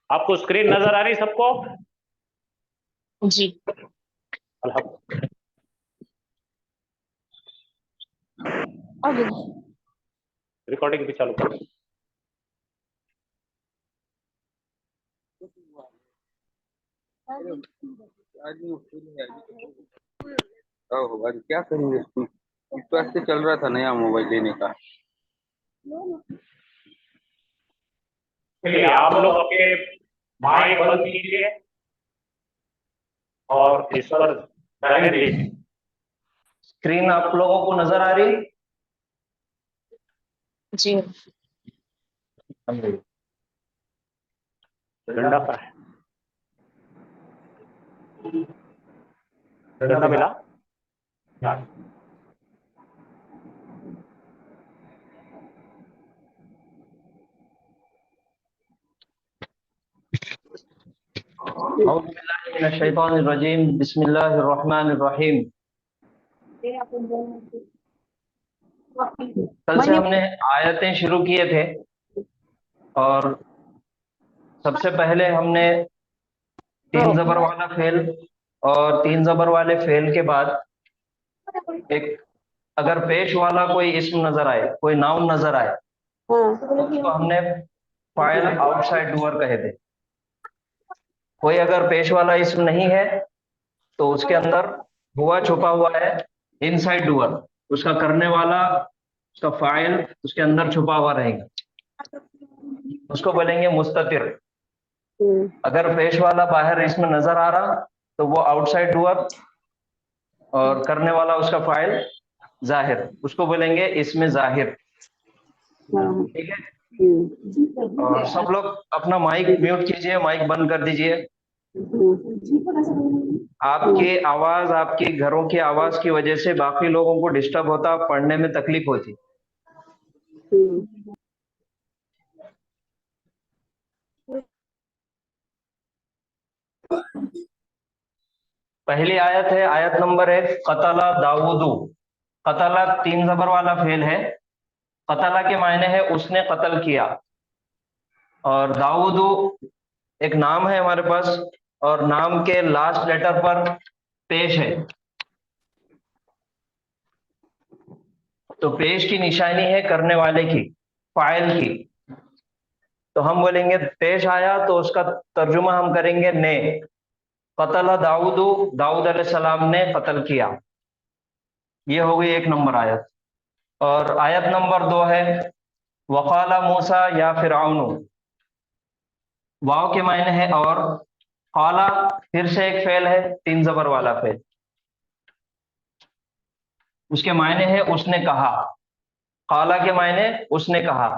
आपको स्क्रीन नजर आ रही सबको? जी। अल्हम्दुलिल्लाह। आगे। रिकॉर्डिंग भी चालू कर दें। क्या करेंगे, इस बात से चल रहा था नया मोबाइल लेने का। चलिए आप लोग अपने माइक बंद कीजिए और इस पर ध्यान दीजिए। स्क्रीन आप लोगों को नजर आ रही? जी। डंडा पर है, डंडा मिला? औज़ुबिल्लाहिमिनश्शैतानिर्रजीम, बिस्मिल्लाहिर्रहमानिर्रहीम। कल से हमने आयतें शुरू किए थे और सबसे पहले हमने तीन जबर वाला फेल और तीन जबर वाले फेल के बाद एक अगर पेश वाला कोई इस्म नजर आए, कोई नाउन नजर आए, तो उसको हमने फाइल आउटसाइड डूअर कहे थे। कोई अगर पेश वाला इस्म नहीं है तो उसके अंदर हुआ छुपा हुआ है इनसाइड डूअर, उसका करने वाला, उसका फाइल उसके अंदर छुपा हुआ रहेगा, उसको बोलेंगे मुस्ततिर। अगर पेश वाला बाहर इसमें नजर आ रहा तो वो आउटसाइड डूअर और करने वाला उसका फाइल जाहिर, उसको बोलेंगे इसमें जाहिर। ठीक है। और सब लोग अपना माइक म्यूट कीजिए, माइक बंद कर दीजिए। आपकी आवाज, आपकी घरों की आवाज की वजह से बाकी लोगों को डिस्टर्ब होता, पढ़ने में तकलीफ होती। पहली आयत है, आयत नंबर 1, कतला दाऊदू। कतला तीन जबर वाला फेल है। कतला के मायने है उसने कत्ल किया, और दाऊदू एक नाम है हमारे पास और नाम के लास्ट लेटर पर पेश है, तो पेश की निशानी है करने वाले की, फाइल की। तो हम बोलेंगे पेश आया तो उसका तर्जुमा हम करेंगे ने। कतला दाऊदू, दाऊद अलैहिस्सलाम ने कत्ल किया। ये हो गई एक नंबर आयत। और आयत नंबर 2 है, वकाला मूसा या फिरौन। वाव के मायने है और, काला फिर से एक फेल है, तीन जबर वाला फेल, उसके मायने है उसने कहा। काला के मायने उसने कहा।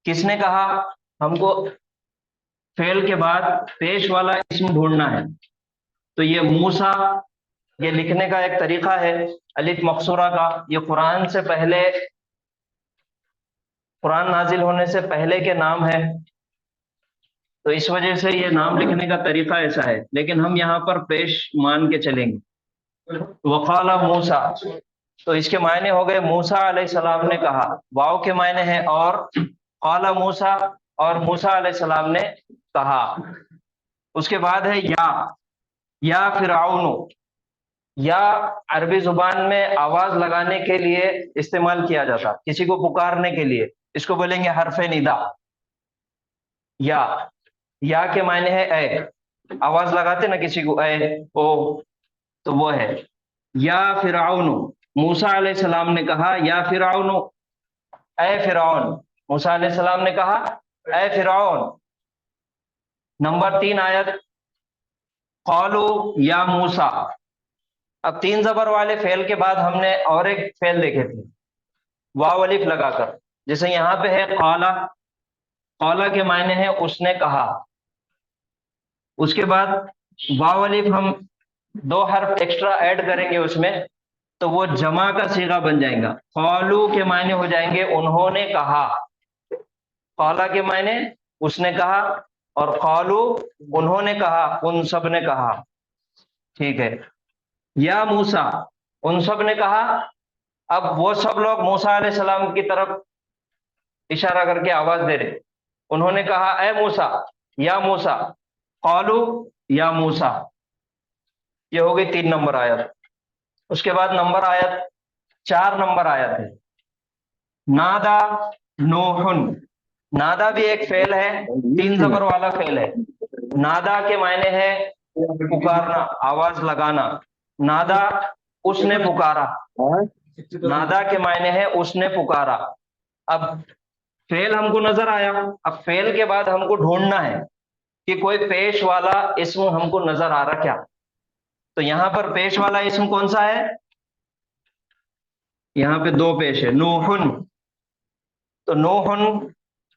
किसने कहा? हमको फेल के बाद पेश वाला इसम ढूंढना है। तो ये मूसा, ये लिखने का एक तरीका है अलिफ मकसूरा का। ये कुरान से पहले, कुरान नाजिल होने से पहले के नाम है, तो इस वजह से ये नाम लिखने का तरीका ऐसा है, लेकिन हम यहाँ पर पेश मान के चलेंगे। वकाला मूसा, तो इसके मायने हो गए मूसा अलैहिस्सलाम ने कहा। वाव के मायने है और, काला मूसा, और मूसा अलैहिस्सलाम ने कहा। उसके बाद है या फिरौन। या अरबी जुबान में आवाज लगाने के लिए इस्तेमाल किया जाता, किसी को पुकारने के लिए, इसको बोलेंगे हरफे निदा। या के मायने है ए, आवाज लगाते ना किसी को, ए ओ, तो वो है या फिरौन। मूसा अलैहिस्सलाम ने कहा या फिरौन, ए फिरौन। मूसा अलैहिस्सलाम ने कहा ए फिरौन। नंबर 3 आयत, कौलू या मूसा। अब तीन जबर वाले फेल के बाद हमने और एक फेल देखे थे वाव अलिफ लगाकर, जैसे यहां पे है कौला। कौला के मायने है उसने कहा। उसके बाद वाव अलिफ हम दो हर्फ एक्स्ट्रा ऐड करेंगे उसमें, तो वो जमा का सीगा बन जाएगा। कौलू के मायने हो जाएंगे उन्होंने कहा। कौला के मायने उसने कहा, और कौलू उन्होंने कहा, उन सब ने कहा। ठीक है। या मूसा, उन सब ने कहा। अब वो सब लोग मूसा अलैहिस्सलाम की तरफ इशारा करके आवाज दे रहे, उन्होंने कहा ए मूसा। या मूसा, कौलू या मूसा। ये हो गई 3 नंबर आयत। उसके बाद नंबर आयत 4 नंबर आयत है, नादा नूहुन। नादा भी एक फेल है, 3 जबर वाला फेल है। नादा के मायने है पुकारना, आवाज लगाना। नादा उसने पुकारा, नादा के मायने है उसने पुकारा। अब फेल हमको नजर आया, अब फेल के बाद हमको ढूंढना है कि कोई पेश वाला इस्म हमको नजर आ रहा क्या। तो यहां पर पेश वाला इस्म कौन सा है, यहां पे 2 पेश है, नूहुन। तो नूहुन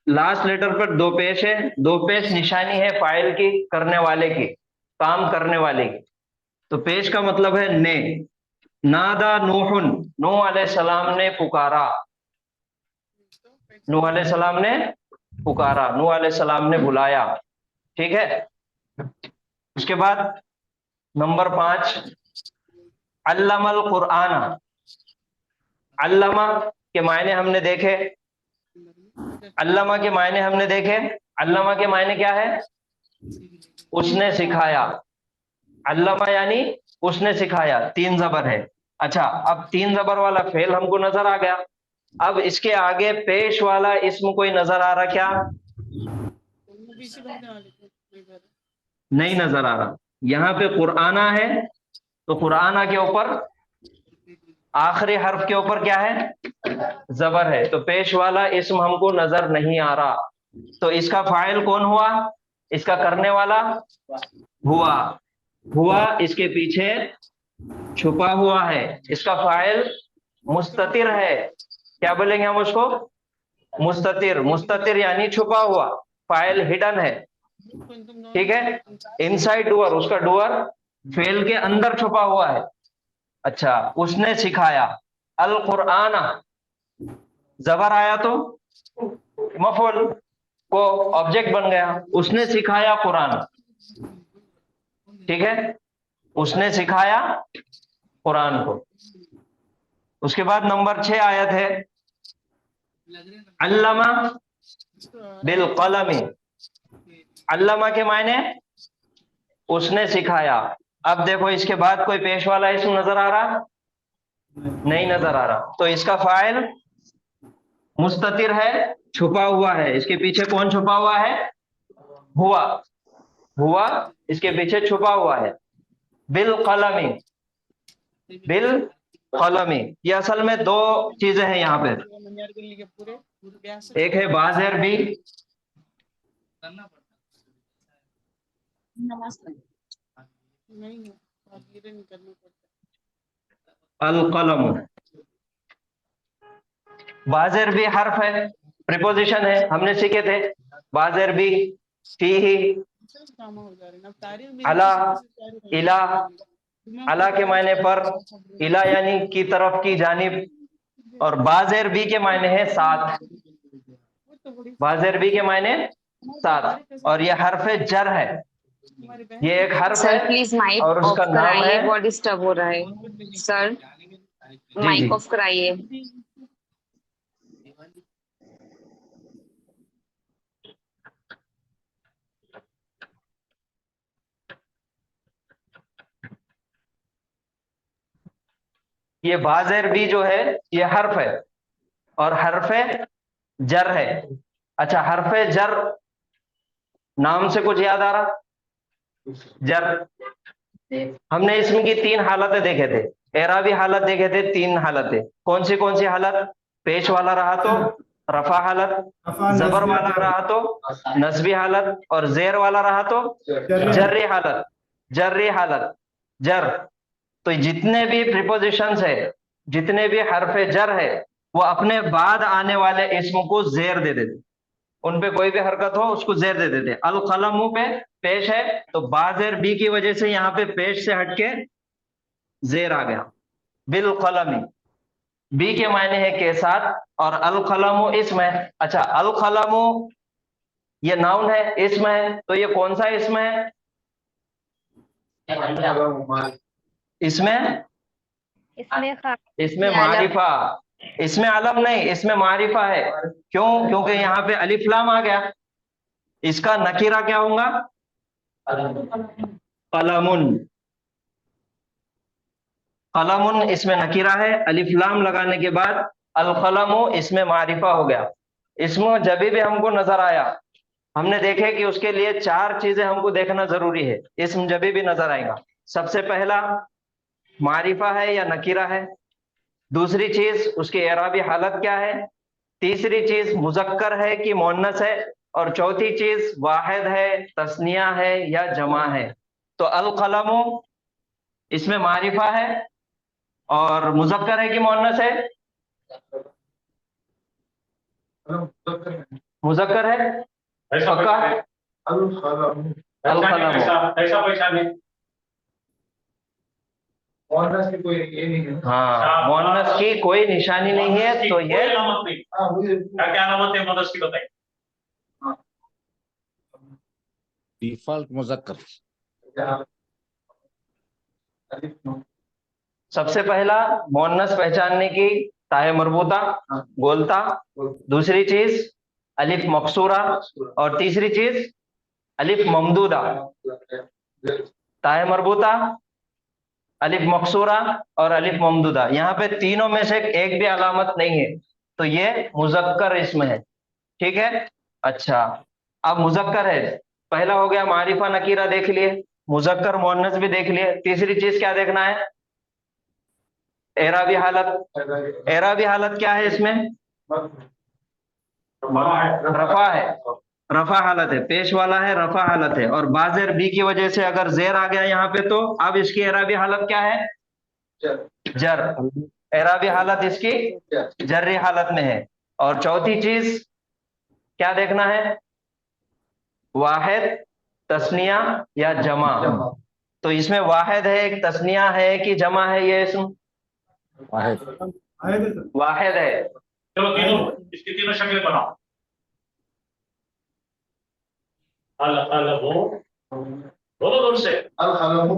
लास्ट लेटर पर 2 पेश है, 2 पेश निशानी है फाइल की, करने वाले की, काम करने वाले की। तो पेश का मतलब है ने। नादा नूहुन, नूह अलैहिस्सलाम ने पुकारा, नूह अलैहिस्सलाम ने पुकारा, नूह अलैहिस्सलाम ने बुलाया। ठीक है। उसके बाद नंबर 5, अल्लमल कुरआन। अल्लमा के मायने हमने देखे, अल्लमा के मायने हमने देखे। अल्लमा के मायने क्या है, उसने सिखाया। अल्लमा यानी उसने सिखाया, 3 जबर है। अच्छा, अब 3 जबर वाला फेल हमको नजर आ गया। अब इसके आगे पेश वाला इस्म कोई नजर आ रहा क्या, नहीं नजर आ रहा। यहां पे कुरआना है, तो कुरआना के ऊपर आखिरी हर्फ के ऊपर क्या है, जबर है, तो पेश वाला इस्म हमको नजर नहीं आ रहा। तो इसका फाइल कौन हुआ, इसका करने वाला हुआ। हुआ इसके पीछे छुपा हुआ है, इसका फाइल मुस्ततिर है। क्या बोलेंगे हम उसको, मुस्ततिर। मुस्ततिर यानी छुपा हुआ, फाइल हिडन है। ठीक है। इनसाइड डूअर, उसका डूअर फेल के अंदर छुपा हुआ है। अच्छा, उसने सिखाया। अल कुरआना, जबर आया तो मफूल को ऑब्जेक्ट बन गया, उसने सिखाया कुरान। ठीक है, उसने सिखाया कुरान को। उसके बाद नंबर 6 आयत है, अल्लमा बिल कलमी। अल्लमा के मायने उसने सिखाया। अब देखो इसके बाद कोई पेश वाला इसम नजर आ रहा, नहीं नजर आ रहा, तो इसका फाइल मुस्ततिर है, छुपा हुआ है। इसके पीछे कौन छुपा हुआ है, हुआ। हुआ इसके पीछे छुपा हुआ है। बिल कलमी, बिल कलमी। ये असल में 2 चीजें हैं यहाँ पे, एक है बाज़ेर बी, अल कलम। बाज़ेर बी हर्फ है, प्रीपोजिशन है, हमने सीखे थे। बाज़ेर बी फीही, अला, इला। अला के मायने पर, इला यानी की तरफ, की जानिब। और बाज़ेर बी के मायने है साथ, बाज़ेर बी के मायने साथ। और ये हर्फ जर है, ये एक हर्फ सर है प्लीज माइक और ऑफ उसका नाम है। कराइए, बहुत डिस्टर्ब हो रहा है सर। जी जी, माइक ऑफ कराइए। ये बाज़ेर बी जो है ये हर्फ है और हर्फ जर है। अच्छा, हर्फ जर नाम से कुछ याद आ रहा, जर। हमने इसमें की 3 हालतें देखे थे, एराबी हालत देखे थे, 3 हालतें। कौन सी हालत, पेश वाला रहा तो रफा हालत, जबर वाला रहा तो नस्बी हालत, और जेर वाला रहा तो जर्री हालत। जर्री हालत, जर। तो जितने भी प्रीपोजिशंस है, जितने भी हर्फ जर है, वो अपने बाद आने वाले इस्म को जेर दे देते, उन पे कोई भी हरकत हो उसको जेर दे देते। अल कलमू पे पेश है, तो बाजेर बी की वजह से यहाँ पे पेश से हटके जेर आ गया। बिल कलमी, बी के मायने है के साथ, और अल कलमू इसम है। अच्छा, अल कलमू ये नाउन है, इसम है, तो ये कौन सा इसम है, इसमें इसमें मारिफा। इसमें अलम नहीं, इसमें मारिफा है। क्यों, क्योंकि यहाँ पे अलिफ लाम आ गया। इसका नकीरा क्या होगा? कलमुन। कलमुन इसमें नकीरा है, अलिफ लाम लगाने के बाद अल कलमु इसमें मारिफा हो गया। इसमें जब भी हमको नजर आया, हमने देखे कि उसके लिए चार चीजें हमको देखना जरूरी है। इसम जब भी नजर आएगा, सबसे पहला मारिफा है या नकीरा है, दूसरी चीज उसकी एराबी हालत क्या है, तीसरी चीज मुजक्कर है कि मुअन्नस है, और चौथी चीज वाहिद है, तस्निया है या जमा है। तो अल कलमु इसमें मारिफा है और मुजक्कर है कि मुअन्नस है? मुजक्कर है, पक्का? अल कलमु। हाँ, मुअन्नस की कोई निशानी नहीं है, तो ये क्या अलामत है मुअन्नस की बताइए। डिफॉल्ट मुजक्कर। सबसे पहला मुअन्नस पहचानने की ताए मरबूता, गोलता, दूसरी चीज अलिफ मकसूरा, और तीसरी चीज अलिफ ममदूदा। ताए मरबूता, अलिफ मकसूरा और अलिफ ममदूदा, यहाँ पे तीनों में से एक भी अलामत नहीं है, तो ये मुजक्कर इसम है। ठीक है, अच्छा, अब मुजक्कर है, पहला हो गया मारिफा नकीरा देख लिए, मुजक्कर मुअन्नस भी देख लिए, तीसरी चीज क्या देखना है? एराबी हालत। एराबी हालत क्या है इसमें? रफा है, रफा हालत है, पेश वाला है, रफा हालत है, और बाजेर बी की वजह से अगर जेर आ गया यहाँ पे, तो अब इसकी एराबी हालत क्या है? जर। एराबी हालत इसकी जर्री हालत में है। और चौथी चीज क्या देखना है? वाहिद, तस्निया या जमा। तो इसमें वाहिद है, एक तस्निया है कि जमा है? ये इसमें वाहिद है। चलो तीनों, इसकी तीनों शक्लें बनाओ। अल कलमु, बोलो दूर से। अल कलमु,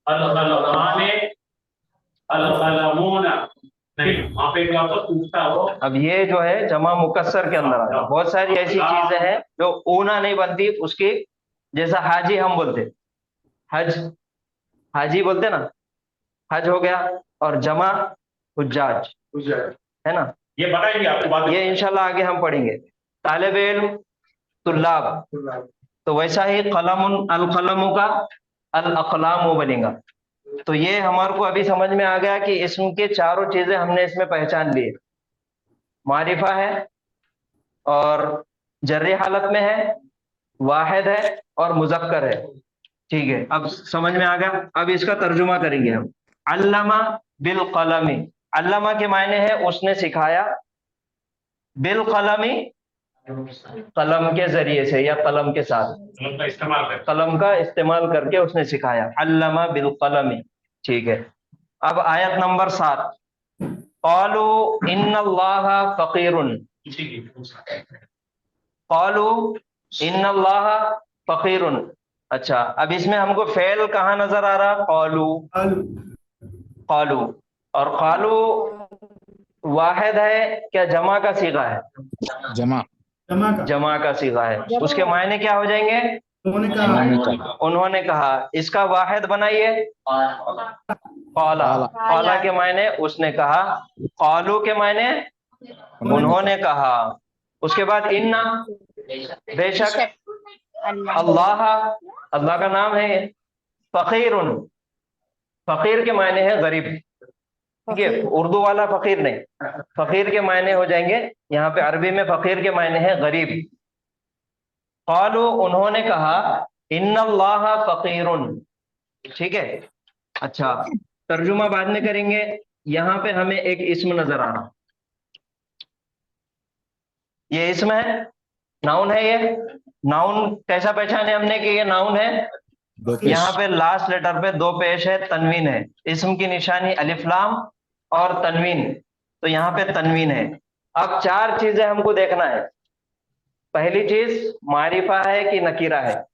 अल कलमाने, अल कलमूना। नहीं, वहां पे भी आपको पूछता हो। अब ये जो है जमा मुकस्सर के अंदर आता है। बहुत सारी ऐसी चीजें हैं जो ऊना नहीं बनती उसकी, जैसा हाजी हम बोलते, हज, हाजी बोलते ना, हज हो गया, और जमा हुज्जाज, है ना? ये बताएंगे आपको बाद में। ये इंशाल्लाह आगे हम पढ़ेंगे। तालिब इल्म, तुल्लाब, तो वैसा ही कलमुन, अल कलमु का अल अक़लामु बनेगा। तो ये हमारे को अभी समझ में आ गया कि इसम के चारों चीजें हमने इसमें पहचान ली। मारिफा है और जर्री हालत में है, वाहिद है और मुजक्कर है। ठीक है, अब समझ में आ गया। अब इसका तर्जुमा करेंगे हम। अल्लमा बिल कलमी, अल्लमा के मायने है उसने सिखाया, बिल कलमी कलम के जरिए से या कलम के साथ, उनका इस्तेमाल करें। कलम का इस्तेमाल करके उसने सिखाया। अल्लमा बिल कलमी। ठीक है, अब आयत नंबर 7। क़ालू इन्नल्लाह फ़क़ीरुन, क़ालू इन्नल्लाह फ़क़ीरुन। अच्छा, अब इसमें हमको फेल कहाँ नजर आ रहा? क़ालू, क़ालू, और क़ालू वाहिद है क्या जमा का सीगा है? जमा। जमा का सीगा है। उसके मायने क्या हो जाएंगे? उन्होंने कहा। इसका वाहिद बनाइए, क़ाला। क़ाला के मायने उसने कहा, क़ालू के मायने उन्होंने कहा। उसके बाद इन्ना, बेशक, अल्लाह, अल्लाह का नाम है, फ़क़ीरुन, फ़कीर के मायने है गरीब। ठीक है, उर्दू वाला फकीर नहीं, फकीर के मायने हो जाएंगे यहाँ पे अरबी में, फकीर के मायने है गरीब। क़ालू उन्होंने कहा, इन्नल्लाह फ़क़ीरुन। ठीक है, अच्छा, तर्जुमा बाद में करेंगे। यहाँ पे हमें एक इस्म नजर आ रहा, ये इस्म है, नाउन है। ये नाउन कैसा पहचाने हमने कि ये नाउन है? यहाँ पे लास्ट लेटर पे दो पेश है, तनवीन है। इस्म की निशानी अलिफ लाम और तनवीन, तो यहाँ पे तनवीन है। अब चार चीजें हमको देखना है। पहली चीज मारिफा है कि नकीरा है?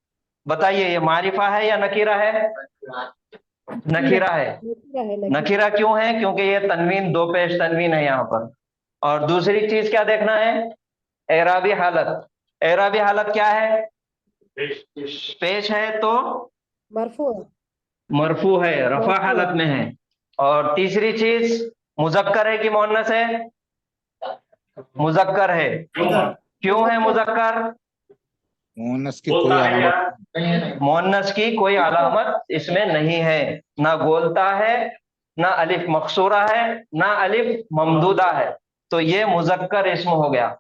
बताइए, ये मारिफा है या नकीरा है? नकीरा है। नकीरा क्यों है? क्योंकि ये तनवीन, दो पेश तनवीन है यहाँ पर। और दूसरी चीज क्या देखना है? एराबी हालत। एराबी हालत क्या है? पेश पेश पेश है तो मरफू है। मरफू है, रफा मरफू है। हालत में है। और तीसरी चीज, मुजक्कर है कि मुअन्नस है? मुजक्कर है। क्यों क्यों है मुजक्कर? मुअन्नस की बोलता कोई है क्या? अलामत मुअन्नस की कोई अलामत इसमें नहीं है, ना गोलता है, ना अलिफ मकसूरा है, ना अलिफ ममदूदा है, तो ये मुजक्कर इस्म हो गया।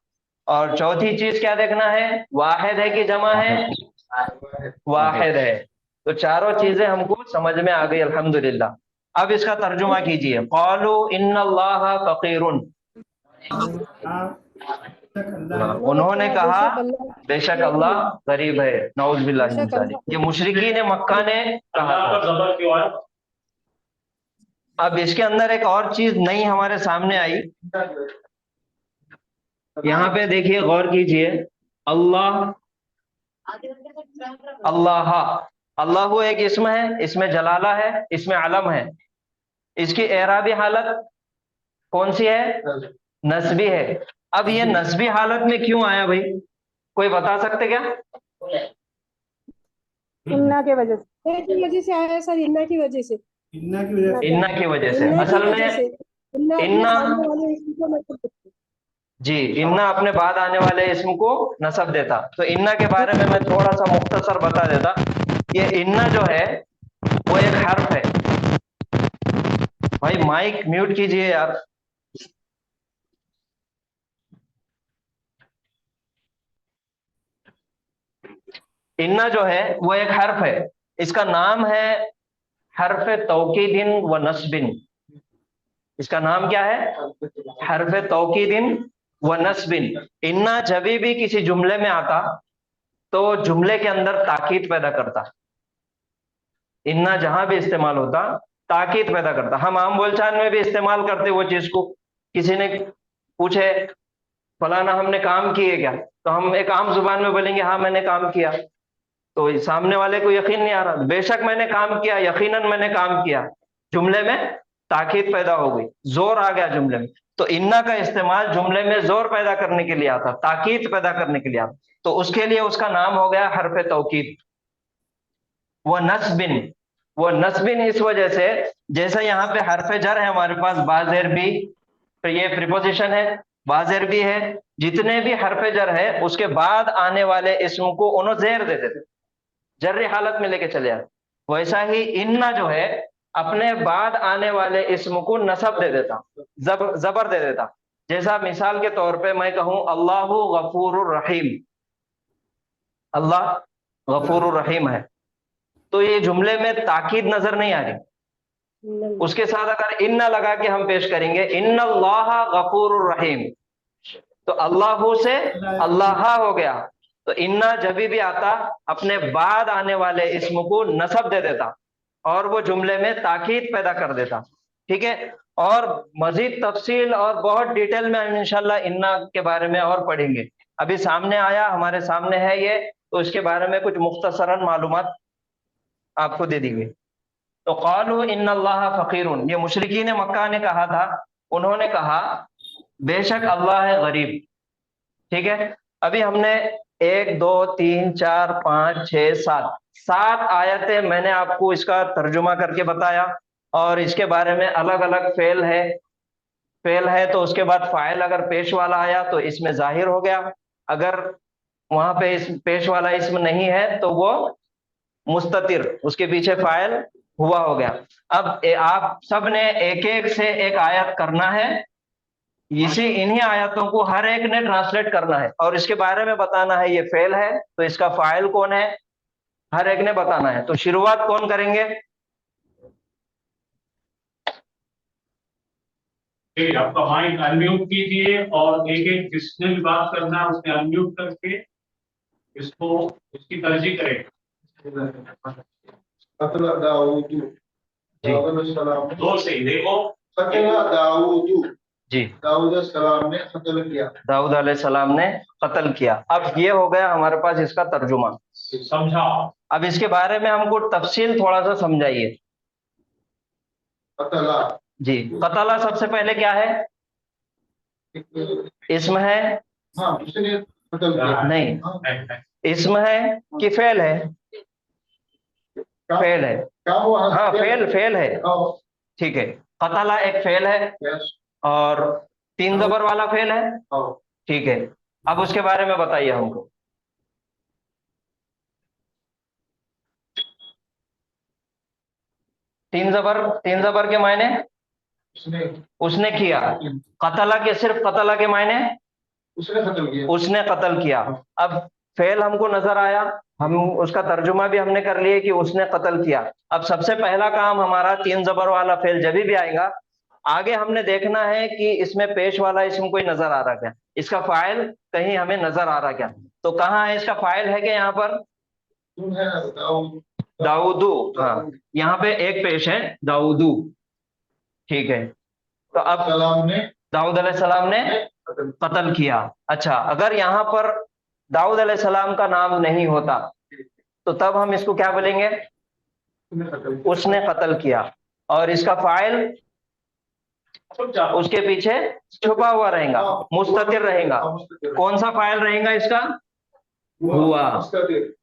और चौथी चीज क्या देखना है, वाहिद है कि जमा है? वाहिद है। तो चारों चीजें हमको समझ में आ गई अल्हम्दुलिल्लाह। अब इसका तर्जुमा कीजिए। क़ालू इन्नल्लाह फ़क़ीरुन, उन्होंने कहा बेशक अल्लाह गरीब है। नऊज़ बिल्लाहि मिन ज़ालिक, ये मुशरिकीन मक्का ने कहा अल्लाह था। पर जबर क्यों है? अब इसके अंदर एक और चीज नई हमारे सामने आई, यहाँ पे देखिए, गौर कीजिए। अल्लाह, अल्लाह, अल्लाह एक इस्म है, इसमें जलाला है, इसमें अलम है। इसकी एराबी हालत कौन सी है? नस्बी है। अब ये नस्बी हालत में क्यों आया भाई, कोई बता सकते क्या? इन्ना के वजह से, की वजह से आया सर, इन्ना की वजह से। इन्ना की वजह से। इन्ना की असल वजह से में इन्ना अपने इन्ना, सामने वाले इसम को मतलब देती है। जी, इन्ना अपने बाद आने वाले इस्म को नसब देता। तो इन्ना के बारे में मैं थोड़ा सा मुख्तसर बता देता। ये इन्ना जो है वो एक हर्फ है। भाई माइक म्यूट कीजिए यार। इन्ना जो है वो एक हर्फ है। इसका नाम है हर्फ तौकीदिन व नस्बिन। इसका नाम क्या है? हर्फ तौकीदिन व नस्बिन। इन्ना जब भी किसी जुमले में आता तो जुमले के अंदर ताकीद पैदा करता। इन्ना जहां भी इस्तेमाल होता ताकीद पैदा करता। हम आम बोलचाल में भी इस्तेमाल करते वो चीज को। किसी ने पूछे फलाना हमने काम किए क्या, तो हम एक आम जुबान में बोलेंगे हाँ मैंने काम किया। तो सामने वाले को यकीन नहीं आ रहा, बेशक मैंने काम किया, यकीनन मैंने काम किया। जुमले में ताकीद पैदा हो गई, जोर आ गया जुमले में। तो इन्ना का इस्तेमाल जुमले में जोर पैदा करने के लिए आता, ताकीद पैदा करने के लिए आता। तो उसके लिए उसका नाम हो गया हर्फ तौकीद। वो नस्बिन, वो नस्बिन इस वजह से, जैसे यहाँ पे हर्फ जर है हमारे पास, बाजेर भी, तो ये प्रीपोजिशन है, बाजेर भी है। जितने भी हर्फ जर है उसके बाद आने वाले इस्म को उन्होंने जेर दे देते, जर्री हालत में लेके चले आते। वैसा ही इन्ना जो है अपने बाद आने वाले इस्म को नसब दे देता, जबर दे देता। जैसा मिसाल के तौर पे मैं कहूं अल्लाहु गफूरुर रहीम, अल्लाह गफूरुर रहीम है, तो ये जुमले में ताकीद नजर नहीं आ रही। उसके साथ अगर इन्ना लगा के हम पेश करेंगे इन्नल्लाह गफूरुर रहीम, तो अल्लाह से अल्लाह हो गया। तो इन्ना जब भी आता अपने बाद आने वाले इस्म को नसब दे देता और वो जुमले में ताकीद पैदा कर देता। ठीक है। और मजीद तफसील और बहुत डिटेल में हम इंशाल्लाह इन्ना के बारे में और पढ़ेंगे। अभी सामने आया, हमारे सामने है ये, तो इसके बारे में कुछ मुख्तसरन मालूमात आपको दे दी गई। तो क़ालू इन्नल्लाह फ़क़ीरुन, ये मुशरिकीन मक्का ने कहा था। उन्होंने कहा बेशक अल्लाह है गरीब। ठीक है। अभी हमने 1 2 3 4 5 6 7 आयतें मैंने आपको इसका तर्जुमा करके बताया, और इसके बारे में अलग अलग फेल है। फेल है तो उसके बाद फाइल अगर पेश वाला आया तो इसमें जाहिर हो गया, अगर वहां पे इस पेश वाला इसमें नहीं है तो वो मुस्ततिर, उसके पीछे फाइल हुआ हो गया। अब आप सब ने एक एक से एक आयत करना है, इन्हीं आयतों को हर एक ने ट्रांसलेट करना है और इसके बारे में बताना है ये फेल है तो इसका फाइल कौन है, हर एक ने बताना है। तो शुरुआत कौन करेंगे? ठीक है, आपका माइक अनम्यूट कीजिए और एक एक जिसने भी बात करना है उसने अनम्यूट करके इसको इसकी तरजीह करें। जोर से देखो। जी, दाऊद सलाम ने कत्ल किया। दाऊद अलैहिस्सलाम ने कत्ल किया। अब ये हो गया हमारे पास इसका तर्जुमा। समझा। अब इसके बारे में हमको तफसील थोड़ा सा समझाइए। कतला जी, कतला सबसे पहले क्या है? इसम है। हाँ, उसने कत्ल किया। नहीं, हाँ, इसम है कि फेल है? क्या फेल है। क्या हुआ? हाँ, फेल है। हाँ, ठीक है, कतला एक फेल है यस, और तीन जबर वाला फेल है। हाँ, ठीक है, अब उसके बारे में बताइए हमको। तीन जबर के मायने? उसने उसने किया। कतला के, सिर्फ कतला के मायने? उसने कत्ल किया। उसने कत्ल किया। अब फेल हमको नजर आया, हम उसका तर्जुमा भी हमने कर लिया कि उसने कत्ल किया। अब सबसे पहला काम हमारा तीन जबर वाला फेल जब भी आएगा, आगे हमने देखना है कि इसमें पेश वाला इसम कोई नजर आ रहा क्या, इसका फाइल कहीं हमें नजर आ रहा क्या। तो कहाँ है इसका फाइल? है क्या यहाँ पर? तुम है ना, दाऊदू। हाँ, यहाँ पे एक पेश है दाऊदू। ठीक है, तो अब सलाम ने दाऊद अलैहिस्सलाम ने कत्ल कत्ल किया। अच्छा, अगर यहाँ पर दाऊद अलैहिस्सलाम का नाम नहीं होता तो तब हम इसको क्या बोलेंगे? उसने कत्ल किया। उसने कत्ल किया। और इसका फाइल उसके पीछे छुपा हुआ रहेगा, मुस्ततिर रहेगा। कौन सा फाइल रहेगा इसका? हुआ।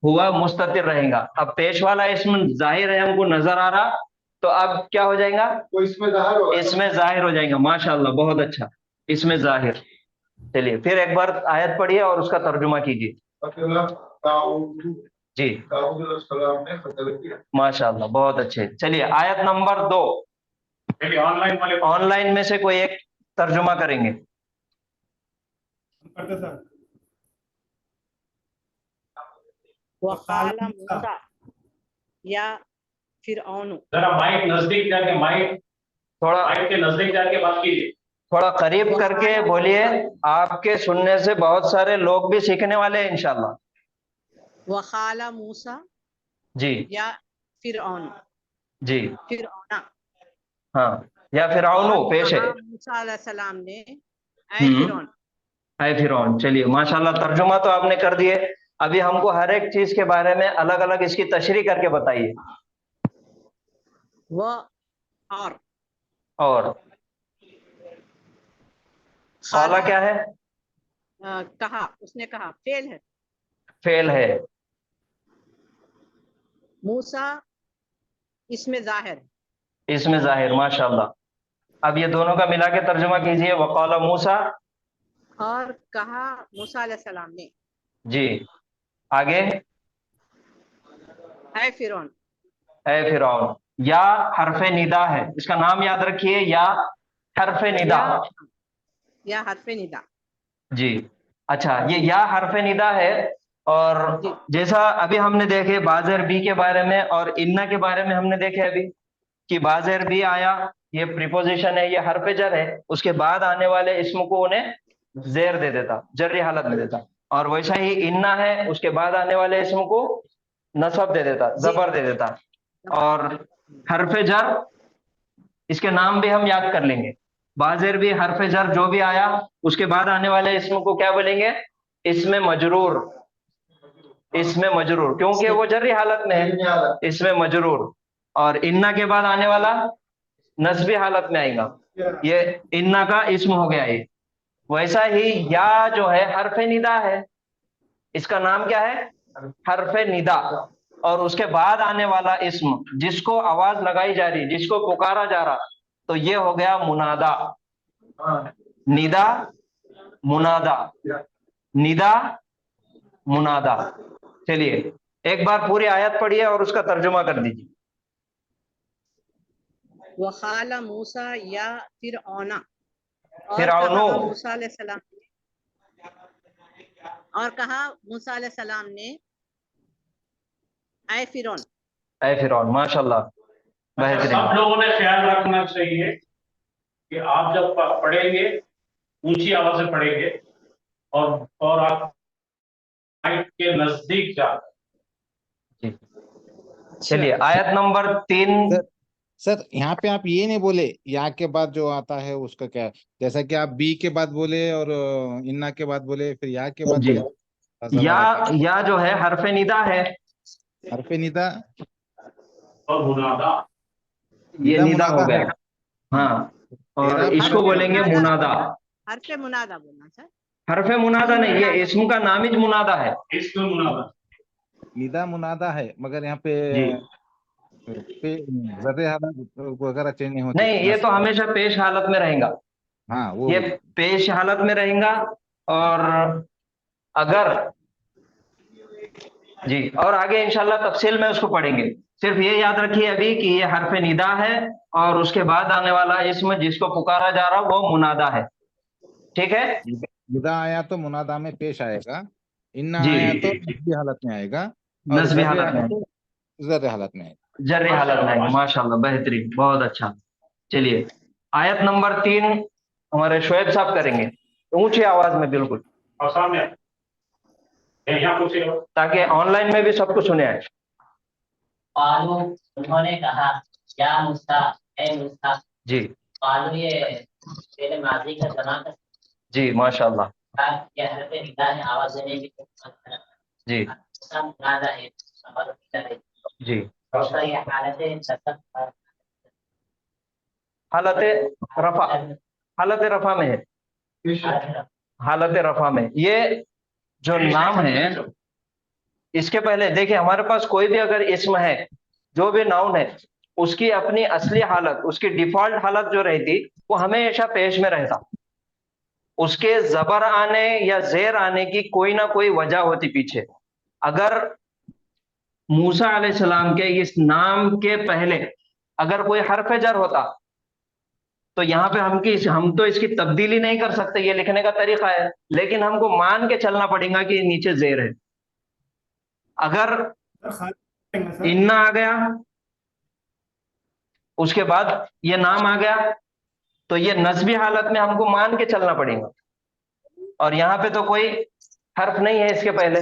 हुआ मुस्ततिर रहेगा। अब पेश वाला इसमें जाहिर है, हमको नजर आ रहा, तो अब क्या हो जाएगा? वो इसमें जाहिर होगा। इसमें जाहिर हो जाएगा। माशाल्लाह, बहुत अच्छा, इसमें जाहिर। चलिए फिर एक बार आयत पढ़िए और उसका तर्जुमा कीजिए। अकेला दाऊद जी, दाऊद सलाम ने कत्ल किया। माशाल्लाह, बहुत अच्छे। चलिए आयत नंबर 2, ऑनलाइन वाले ऑनलाइन में से कोई एक तर्जुमा करेंगे। वकाल मूसा या फिरऔन। जरा माइक नजदीक जाके, माइक थोड़ा के नजदीक जाके बात कीजिए। थोड़ा करीब करके बोलिए, आपके सुनने से बहुत सारे लोग भी सीखने वाले हैं इंशाल्लाह। वकाल मूसा जी या फिरऔन। जी, फिरऔना। हाँ, या फिरौनो और पेश है। कहा मूसा अलैहिस्सलाम ने, ऐ फिरौन। है फिरौन। चलिए माशाल्लाह, तर्जुमा तो आपने कर दिए। अभी हमको हर एक चीज के बारे में अलग अलग इसकी तशरीह करके बताइए। और और कौला क्या है? कहा, उसने कहा, फेल है। फेल है। मूसा इसमें जाहिर है। इसमें जाहिर, माशाल्लाह। अब ये दोनों का मिला के तर्जुमा कीजिए। वक़ाला मूसा। और कहा मूसा अलैहिस्सलाम ने, जी, आगे। ऐ फिरौन। है फिरौन। या हरफे निदा है, इसका नाम याद रखिए, या हरफे निदा। या हरफे निदा। जी, अच्छा, ये या हरफे निदा है। और जैसा अभी हमने देखे बाजर बी के बारे में और इन्ना के बारे में, हमने देखे अभी कि बाजर बी आया, ये प्रीपोजिशन है, ये हरफे जर है, उसके बाद आने वाले इसम को उन्हें जेर दे देता, जर्री हालत में देता। और वैसा ही इन्ना है, उसके बाद आने वाले इसम को नसब दे देता, जबर दे देता। और हरफे जर, इसके नाम भी हम याद कर लेंगे। बाजिर भी, हरफे जर जो भी आया, उसके बाद आने वाले इसम को क्या बोलेंगे? इसमें मजरूर। इसमें मजरूर, क्योंकि वो जर्री हालत में है, इसमें मजरूर। और इन्ना के बाद आने वाला नस्बी हालत में आएगा, ये इन्ना का इसम हो गया ये। वैसा ही या जो है हरफे निदा है, इसका नाम क्या है? हरफे निदा। और उसके बाद आने वाला इस्म जिसको आवाज लगाई जा रही, जिसको पुकारा जा रहा, तो ये हो गया मुनादा। निदा, मुनादा, निदा, मुनादा। चलिए एक बार पूरी आयत पढ़िए और उसका तर्जुमा कर दीजिए। वकाल मूसा या फिरऔना। और फिरौनो। कहा मूसा अलैहिस्सलाम ने, और कहा मूसा अलैहिस्सलाम ने, ऐ फिरौन। ऐ फिरौन, माशाल्लाह, सब बेहतरीन। लोगों ने ख्याल रखना चाहिए कि आप जब पढ़ेंगे ऊंची आवाज से पढ़ेंगे और आप माइक के नजदीक जाकर। चलिए आयत नंबर 3। सर यहाँ पे आप ये नहीं बोले या के बाद जो आता है उसका क्या, जैसा कि आप बी के बाद बोले और इन्ना के बाद बोले, फिर या के बाद जी, बोले। या जो है हरफे निदा है। हरफे निदा और मुनादा, ये निदा मुनादा हो गया। है। हाँ, और तेरा इसको बोलेंगे मुनादा। हरफे मुनादा बोलना सर। हरफे मुनादा नहीं, ये इस्म का नाम ही मुनादा है। इसमें मुनादा निदा मुनादा है, मगर यहाँ पे जी जर्रे हालत वगैरह चेंज नहीं होते। नहीं, ये तो हमेशा पेश हालत में रहेगा, हाँ वो ये पेश हालत में रहेगा। और अगर जी, और आगे इंशाल्लाह तफसील में उसको पढ़ेंगे। सिर्फ ये याद रखिए अभी कि ये हरफ निदा है और उसके बाद आने वाला इसम जिसको पुकारा जा रहा वो मुनादा है। ठीक है निदा आया तो मुनादा में पेश आएगा, इन्ना जी, आया तो नस्बी हालत में आएगा, और नस्बी जर्रे हालत आया में, तो जर्रे हालत में आएगा। जर्री हालत में आएगा। माशाल्लाह, बेहतरीन, बहुत अच्छा। चलिए आयत नंबर 3 हमारे शोएब साहब करेंगे, ऊंची आवाज में बिल्कुल, और सामने यहाँ पूछिए। ताकि ऑनलाइन में भी सबको सुने आए। पालू उन्होंने कहा, या मूसा, ए मूसा। जी पालू ये पहले माजी का जना का जी माशाल्लाह। ये हरफ निदा है, आवाज देने की जी मूसा मुनादा है, आवाज निदा है। जी दूसरा ये हालत रफा, हालत रफा में है, हालत रफा में। ये जो नाम है, इसके पहले देखिए हमारे पास कोई भी अगर इस्म है, जो भी नाउन है, उसकी अपनी असली हालत, उसकी डिफॉल्ट हालत जो रहती वो हमेशा पेश में रहता। उसके जबर आने या जेर आने की कोई ना कोई वजह होती पीछे। अगर मूसा अलैहिस्सलाम के इस नाम के पहले अगर कोई हरफ जर होता तो यहाँ पे हम तो इसकी तब्दीली नहीं कर सकते, ये लिखने का तरीका है, लेकिन हमको मान के चलना पड़ेगा कि नीचे जेर है। अगर इन्ना आ गया उसके बाद ये नाम आ गया तो ये नस्बी हालत में हमको मान के चलना पड़ेगा। और यहाँ पे तो कोई हर्फ नहीं है इसके पहले,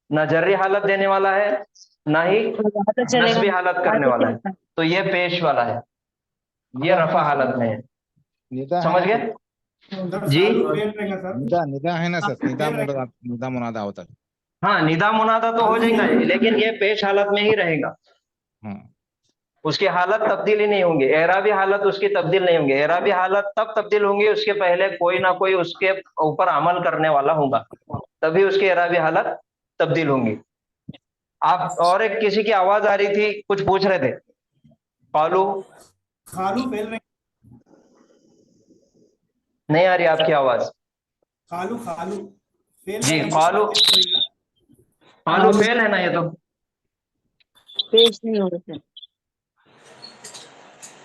ना जर्री हालत देने वाला है ना ही नस्बी हालत करने वाला है, तो ये पेश वाला है, ये रफा हालत में है। निदा समझ है ना गए जी? निदा निदा है ना सर, निदा मुनादा होता है। हाँ, निदा मुनादा तो हो जाएगा, लेकिन ये पेश हालत में ही रहेगा। हाँ उसकी हालत तब्दील ही नहीं होंगी, एराबी हालत उसकी तब्दील नहीं होंगी। एराबी हालत तब तब्दील होंगी उसके पहले कोई ना कोई उसके ऊपर अमल करने वाला होगा, तभी उसकी एराबी हालत तब्दील होंगी। आप और एक किसी की आवाज आ रही थी, कुछ पूछ रहे थे। कालू खालू फेल में, नहीं आ रही आपकी आवाज। खालू खालू फेल जी में कालू, कालू फेल है ना ये तो? पेश नहीं हो रहा।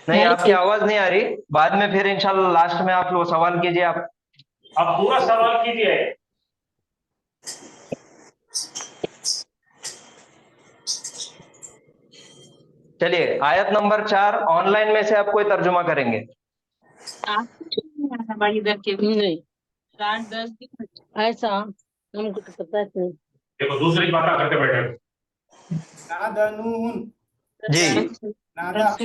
नहीं, आपकी आवाज नहीं आ रही। बाद में फिर इंशाल्लाह लास्ट में आप वो सवाल कीजिए। आप पूरा सवाल कीजिए। चलिए आयत नंबर 4 ऑनलाइन में से आप कोई तर्जुमा करेंगे? हमारी इधर के भी नहीं 7-10 ऐसा हमको तो पता है। देखो दूसरी बात करते बैठे। नादा नूहुन, जी नादा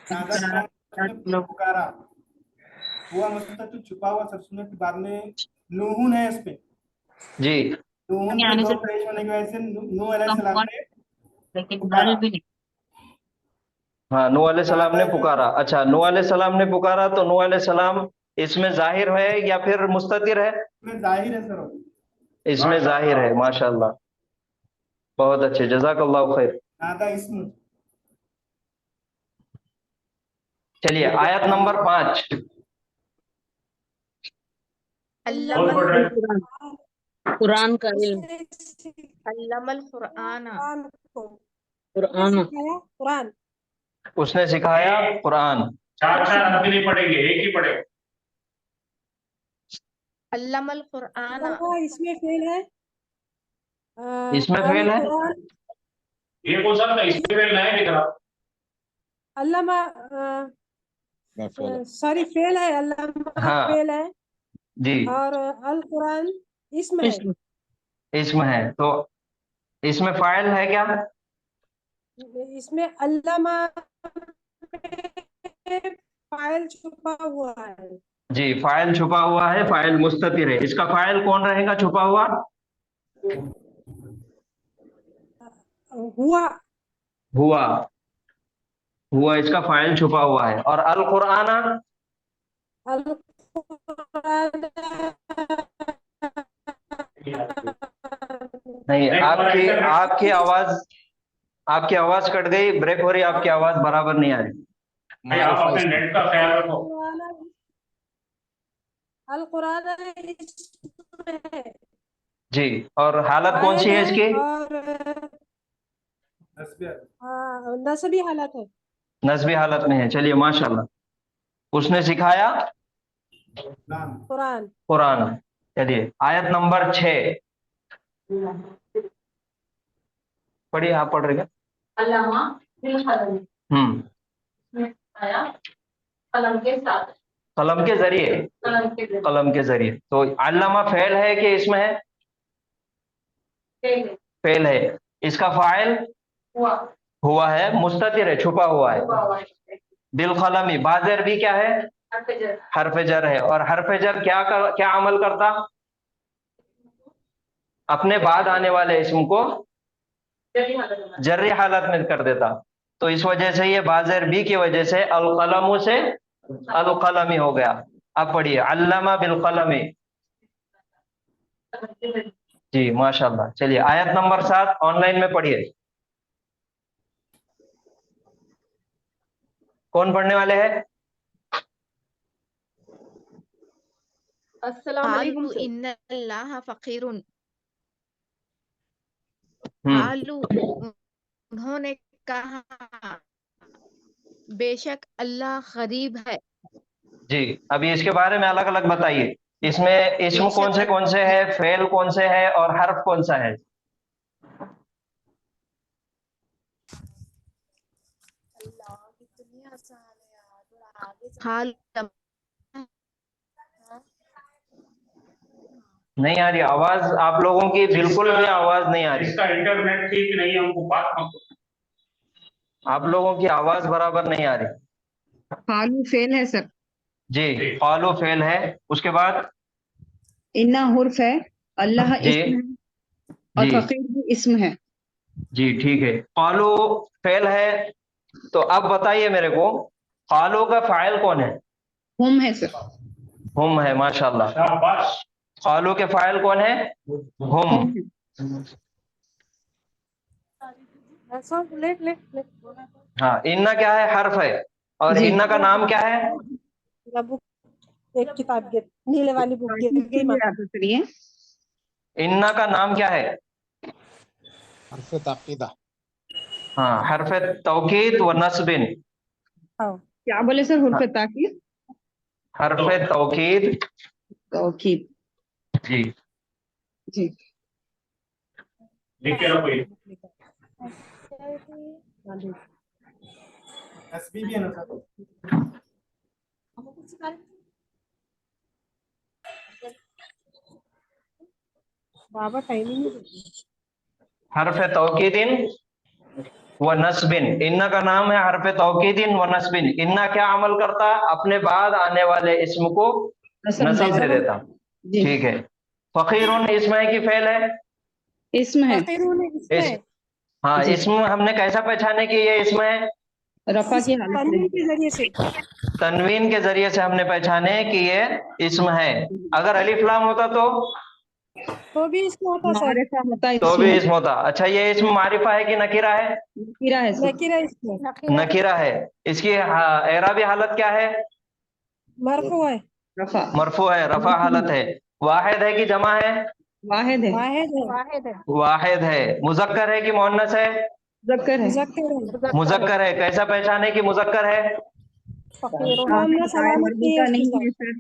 नादा पुकारा हुआ, मतलब तो छुपा हुआ सरसुने के बाद में नूहुन है इस पे। जी नूहुन पे दो पेश होने की वजह से नूह अलैहिस्सलाम ने पुकारा। हाँ, नूह अलैहिस्सलाम ने पुकारा। अच्छा, नूह अलैहिस्सलाम ने पुकारा तो नूह अलैहिस्सलाम इसमें जाहिर है या फिर मुस्ततिर है? इसमें जाहिर है सर, इसमें जाहिर है। माशाल्लाह, बहुत अच्छे, जज़ाकल्लाहु खैर। नादा इसम। चलिए आयत नंबर 5। कुरान का इल्म, अल्लमल कुरान, कुरान कुरान उसने सिखाया कुरान। 4 आदमी नहीं पढ़ेंगे, एक ही पढ़ेगा। अल्लमल कुरान। इसमें फेल है, इसमें फेल है, ये कौन सा था? इसमें फेल नहीं दिख रहा। अल्लामा फेल सॉरी फेल है, अल्लामा हाँ फेल है, जी, और अल कुरान इसम है। इसमें है तो इसमें फाइल है क्या? इसमें अल्लामा फाइल छुपा हुआ है। जी, फाइल छुपा हुआ है, फाइल मुस्ततिर है। इसका फाइल कौन रहेगा छुपा हुआ? हुआ हुआ, हुआ इसका फाइल छुपा हुआ है। और अल कुराना, अल नहीं, आपकी आवाज कट गई, ब्रेक हो रही, आपकी आवाज बराबर नहीं आ रही। भाई आप अपने नेट का ख्याल रखो। अल कुरान इसमें है। जी, और हालत कौन सी है आयत इसकी? और नसबी हालत है। नस्बी हालत में है। चलिए माशाल्लाह, उसने सिखाया कुरान। कुरान। चलिए आयत नंबर 6 पढ़िए, आप पढ़ रहे हैं? अल्लामा बिल कलम हम्म, आया कलम के साथ, कलम के जरिए। कलम के जरिए कलम के जरिए, तो अल्लामा फेल है कि इसमें है? फेल फेल है। इसका फाइल हुआ हुआ है, मुस्ततिर है, छुपा हुआ है। हुआ बिल कलमी, बाज़र भी क्या है? अफजर हरफ जर है। और हरफ जर क्या अमल करता? अपने बाद आने वाले इसम को जरी हालत जर्री हालत में कर देता। तो इस वजह से ये बाज़र बी की वजह से अल कलमु से अल कलमी हो गया। अब पढ़िए, अल्लामा बिल कलमी। जी माशाल्लाह। चलिए आयत नंबर 7 ऑनलाइन में पढ़िए। कौन पढ़ने वाले हैं? अस्सलाम वालेकुम कालू इन्नल्लाह फकीरुन, हम्म, कालू उन्होंने कहा बेशक अल्लाह गरीब है। जी, अभी इसके बारे में अलग अलग बताइए। इसमें इस्म कौन से है, फेल कौन से है, और हर्फ कौन सा है? हाल नहीं आ रही आवाज, आप लोगों की बिल्कुल भी आवाज नहीं आ रही। इसका इंटरनेट ठीक नहीं है, हमको बात मत करो। आप लोगों की आवाज बराबर नहीं आ रही। कालू फेल है सर। जी, कालू फेल है। उसके बाद इन्ना हुर्फ है, अल्लाह जी इस्म है, और जी फकीर भी इस्म है। जी ठीक है, कालू फेल है। तो अब बताइए मेरे को, कालू का फाइल कौन है? हुम है सर। हुम है, माशाल्लाह। शाबाश। कालू के फाइल कौन है? हुम। ऐसा लेट लेट लेट हाँ, इन्ना क्या है? हर्फ है। और जी। इन्ना का नाम क्या है? बुक, एक किताब गिर, नीले वाली बुक गिर गई माँ। चलिए, इन्ना का नाम क्या है? हर्फ ताकीदा। हाँ, हर्फ तौकीद व नस्बिन। हाँ, क्या बोले सर? हुर्फ ताकीद, हर्फ तौकीद। तौकीद। जी जी। लिख के रखो ये। तस्बीह भी है ना सर? बाबा टाइमिंग नहीं देती। हर्फ तौकीदिन व नस्बिन। इन्ना का नाम है हर्फ तौकीदिन व नस्बिन। इन्ना क्या अमल करता? अपने बाद आने वाले इस्म को नस्ब दे देता। जी। ठीक है। फकीरुन इसम है कि फेल है? इस्म है। हाँ, जी। इस्म हमने कैसा पहचाने कि ये इस्म है? रफा की हालत में। तन्वीन के जरिए से, तनवीन के जरिए से हमने पहचाने कि ये इस्म है। अगर अलिफ लाम होता तो भी इसको होता सर। मारिफा होता है, तो इस्म भी है। इस्म होता। अच्छा, ये इस्म मारिफा है कि नकीरा है? नकीरा है सर। नकीरा इसमें नकीरा है। इसकी एराबी हालत क्या है? मरफू है। रफा। मरफू है, रफा हालत है। वाहिद है कि जमा है? वाहिद है। वाहिद है। वाहिद है। मुजक्कर है कि मुअन्नस है? मुज़क्कर है। मुज़क्कर है। मुजक्कर है। कैसा पहचाने कि मुजक्कर है? मुअन्नस ताए अलामत नहीं है मरबूता इसके नहीं है साथ। सर,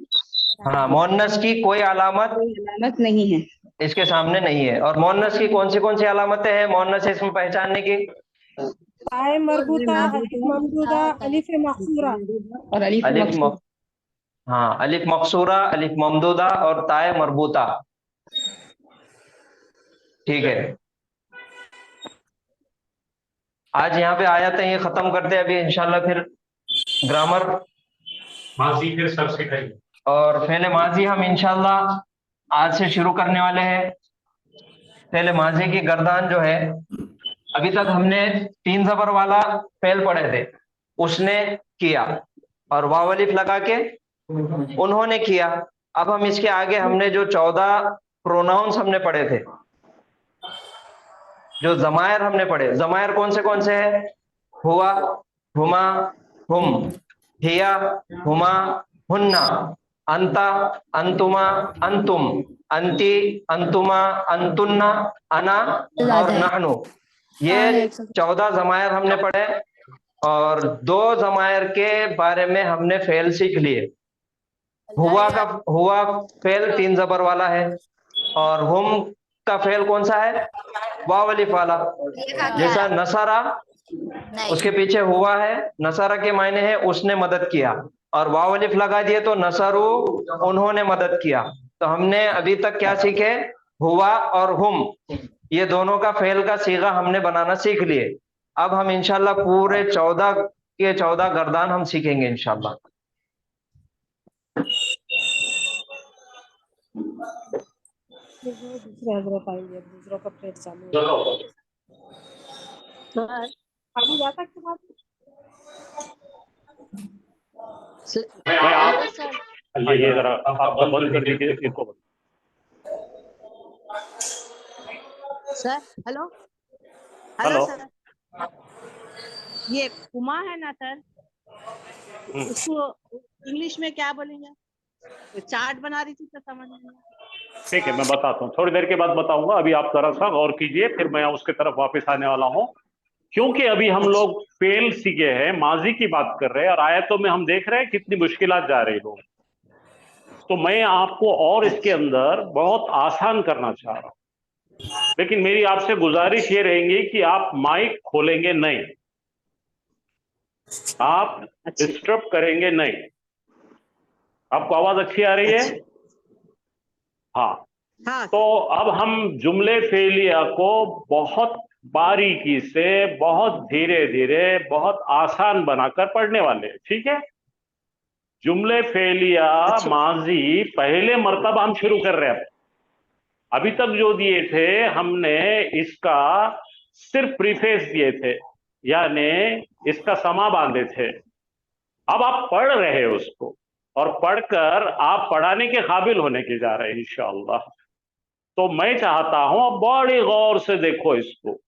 हाँ, मुअन्नस की कोई अलामत कोई अलामत नहीं है। इसके सामने नहीं है। और मुअन्नस की कौन सी अलामतें हैं मुअन्नस इसम पहचानने की? ताए मरबूता, अलिफ ममदूदा, अलिफ मकसूरा। और अलिफ अलिफ मकसूर। हाँ, अलिफ मकसूरा, अलिफ ममदूदा और ताए मरबूता। ठीक है, आज यहाँ पे आयतें ये खत्म करते हैं। अभी इंशाल्लाह फिर ग्रामर माजी फिर सर सिखाइए। और फेले माजी हम इंशाल्लाह आज से शुरू करने वाले हैं। फेले माजी की गर्दान जो है, अभी तक हमने 3 ज़बर वाला फेल पढ़े थे, उसने किया और वाव अलिफ लगा के उन्होंने किया। अब हम इसके आगे हमने जो 14 प्रोनाउंस हमने पढ़े थे, जो जमायर हमने पढ़े, जमायर कौन से हैं? हुआ, हुमा, हुम, हिया, हुमा, हुन्ना, अंता, अंतुमा, अंतुम, अंती, अंतुमा, अंतुन्ना, अना और नहनु। ये 14 जमायर हमने पढ़े और 2 जमायर के बारे में हमने फेल सीख लिए। हुआ फेल 3 जबर वाला है और हुम का फेल कौन सा है? वाव अलिफ वाला। जैसा नसारा, उसके पीछे हुआ है, नसारा के मायने है उसने मदद किया, और वाव अलिफ लगा दिए तो नसरू, उन्होंने मदद किया। तो हमने अभी तक क्या सीखे? हुआ और हुम, ये दोनों का फेल का सीगा हमने बनाना सीख लिए। अब हम इंशाल्लाह पूरे 14 के 14 गर्दान हम सीखेंगे इंशाल्लाह। दूसरा ग्रुप आएंगे, दूसरों का प्रेड चालू है। सर अभी जा सकते हैं ये जरा आप बंद कर दीजिए इसको। Sir hello hello. सर, ये पुमा है ना सर, उसको इंग्लिश में क्या बोलेंगे? तो चार्ट बना रही थी तो समझ नहीं आया। ठीक है, मैं बताता हूँ, थोड़ी देर के बाद बताऊंगा। अभी आप जरा सा गौर कीजिए, फिर मैं उसके तरफ वापस आने वाला हूँ। क्योंकि अभी हम लोग फेल सीखे हैं, माजी की बात कर रहे हैं, और आयतों में हम देख रहे हैं कितनी मुश्किलात जा रही हो। तो मैं आपको और इसके अंदर बहुत आसान करना चाह रहा हूं, लेकिन मेरी आपसे गुजारिश ये रहेगी कि आप माइक खोलेंगे नहीं, आप डिस्टर्ब करेंगे नहीं। आपको आवाज अच्छी आ रही है? हाँ। तो अब हम जुमले फेलिया को बहुत बारीकी से, बहुत धीरे धीरे, बहुत आसान बनाकर पढ़ने वाले हैं, ठीक है? जुमले फेलिया माजी पहले मर्तबा हम शुरू कर रहे हैं। अभी तक जो दिए थे हमने इसका सिर्फ प्रीफेस दिए थे, यानी इसका समा बांधे थे। अब आप पढ़ रहे हो उसको, और पढ़कर आप पढ़ाने के काबिल होने के जा रहे हैं इंशाअल्लाह। तो मैं चाहता हूं अब बड़ी गौर से देखो इसको।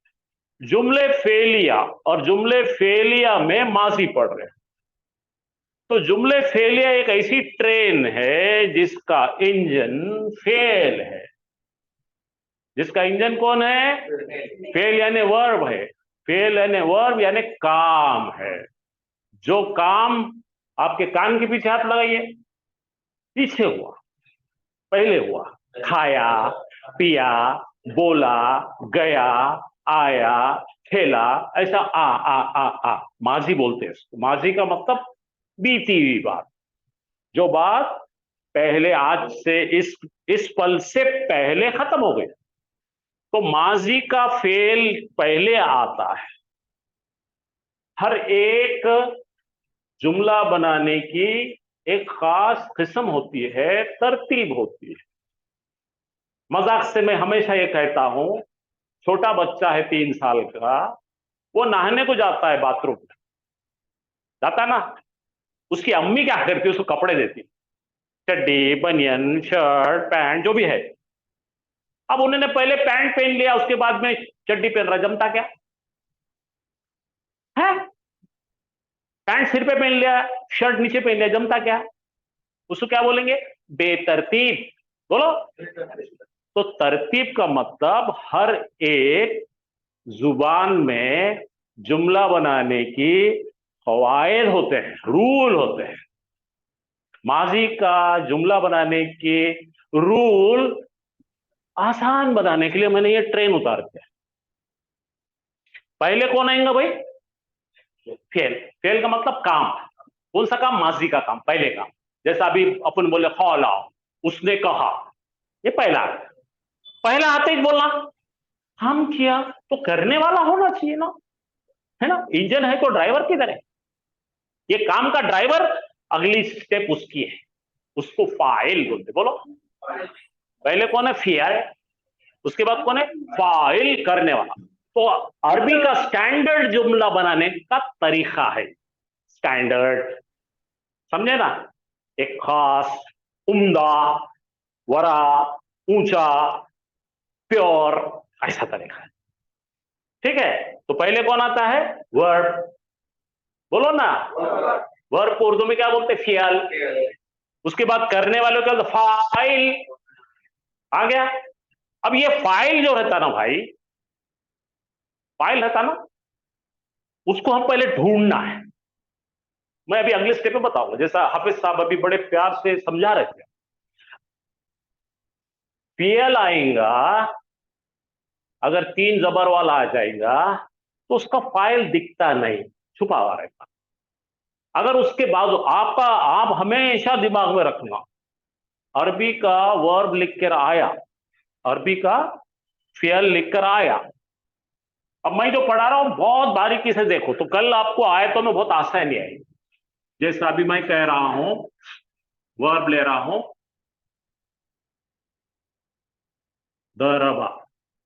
जुमले फेलिया और जुमले फेलिया में माजी पढ़ रहे हैं। तो जुमले फेलिया एक ऐसी ट्रेन है जिसका इंजन फेल है। जिसका इंजन कौन है? फेल यानी वर्ब है। फेल यानी वर्ब यानी काम है। जो काम आपके कान के पीछे हाथ लगाइए, पीछे हुआ, पहले हुआ, खाया, पिया, बोला, गया, आया, खेला, ऐसा आ माजी बोलते हैं इसको। माजी का मतलब बीती हुई बात, जो बात पहले, आज से, इस पल से पहले खत्म हो गई। तो माजी का फेल पहले आता है। हर एक जुमला बनाने की एक खास किस्म होती है, तरतीब होती है। मजाक से मैं हमेशा ये कहता हूं, छोटा बच्चा है 3 साल का, वो नहाने को जाता है बाथरूम में, जाता ना, उसकी अम्मी क्या करती है? उसको कपड़े देती, चड्डी, बनियन, शर्ट, पैंट, जो भी है। अब उन्होंने पहले पैंट पहन लिया, उसके बाद में चड्डी पहन रहा, जमता क्या है? पैंट सिर पे पहन लिया, शर्ट नीचे पहन लिया, जमता क्या? उसको क्या बोलेंगे? बेतरतीब। बोलो। तो तरतीब का मतलब हर एक जुबान में जुमला बनाने की कवायद होते हैं, रूल होते हैं। माजी का जुमला बनाने के रूल आसान बनाने के लिए मैंने ये ट्रेन उतार दिया। पहले कौन आएगा भाई? फेल। फेल का मतलब काम। कौन सा काम? माजी का काम, पहले काम। जैसा अभी अपन बोले खौला, उसने कहा, ये पहला है। पहला आते ही बोलना हम किया, तो करने वाला होना चाहिए ना, है ना? इंजन है तो ड्राइवर किधर है? ये काम का ड्राइवर, अगली स्टेप उसकी है, उसको फाइल बोलते। बोलो। पहले कौन है? फियाल। उसके बाद कौन है? फाइल, करने वाला। तो अरबी का स्टैंडर्ड जुमला बनाने का तरीका है, स्टैंडर्ड, समझे ना? एक खास, उम्दा, वरा, ऊंचा, प्योर, ऐसा तरीका है। ठीक है, तो पहले कौन आता है? वर्ब। बोलो ना, वर्ब को उर्दू में क्या बोलते? फियाल। उसके बाद करने वाले क्या बोलते? फाइल। आ गया। अब ये फाइल जो रहता ना भाई, फाइल रहता ना, उसको हम पहले ढूंढना है। मैं अभी अगले स्टेप में बताऊंगा, जैसा हाफिज साहब अभी बड़े प्यार से समझा रहे थे। पीएल आएगा, अगर 3 जबर वाला आ जाएगा तो उसका फाइल दिखता नहीं, छुपा हुआ रहेगा। अगर उसके बाद आप हमेशा दिमाग में रखना, अरबी का वर्ब लिखकर आया, अरबी का फियल लिखकर आया। अब मैं जो पढ़ा रहा हूं बहुत बारीकी से देखो, तो कल आपको आयतों में बहुत आसानी आएगी। जैसा अभी मैं कह रहा हूं, वर्ब ले रहा हूं, दरबा,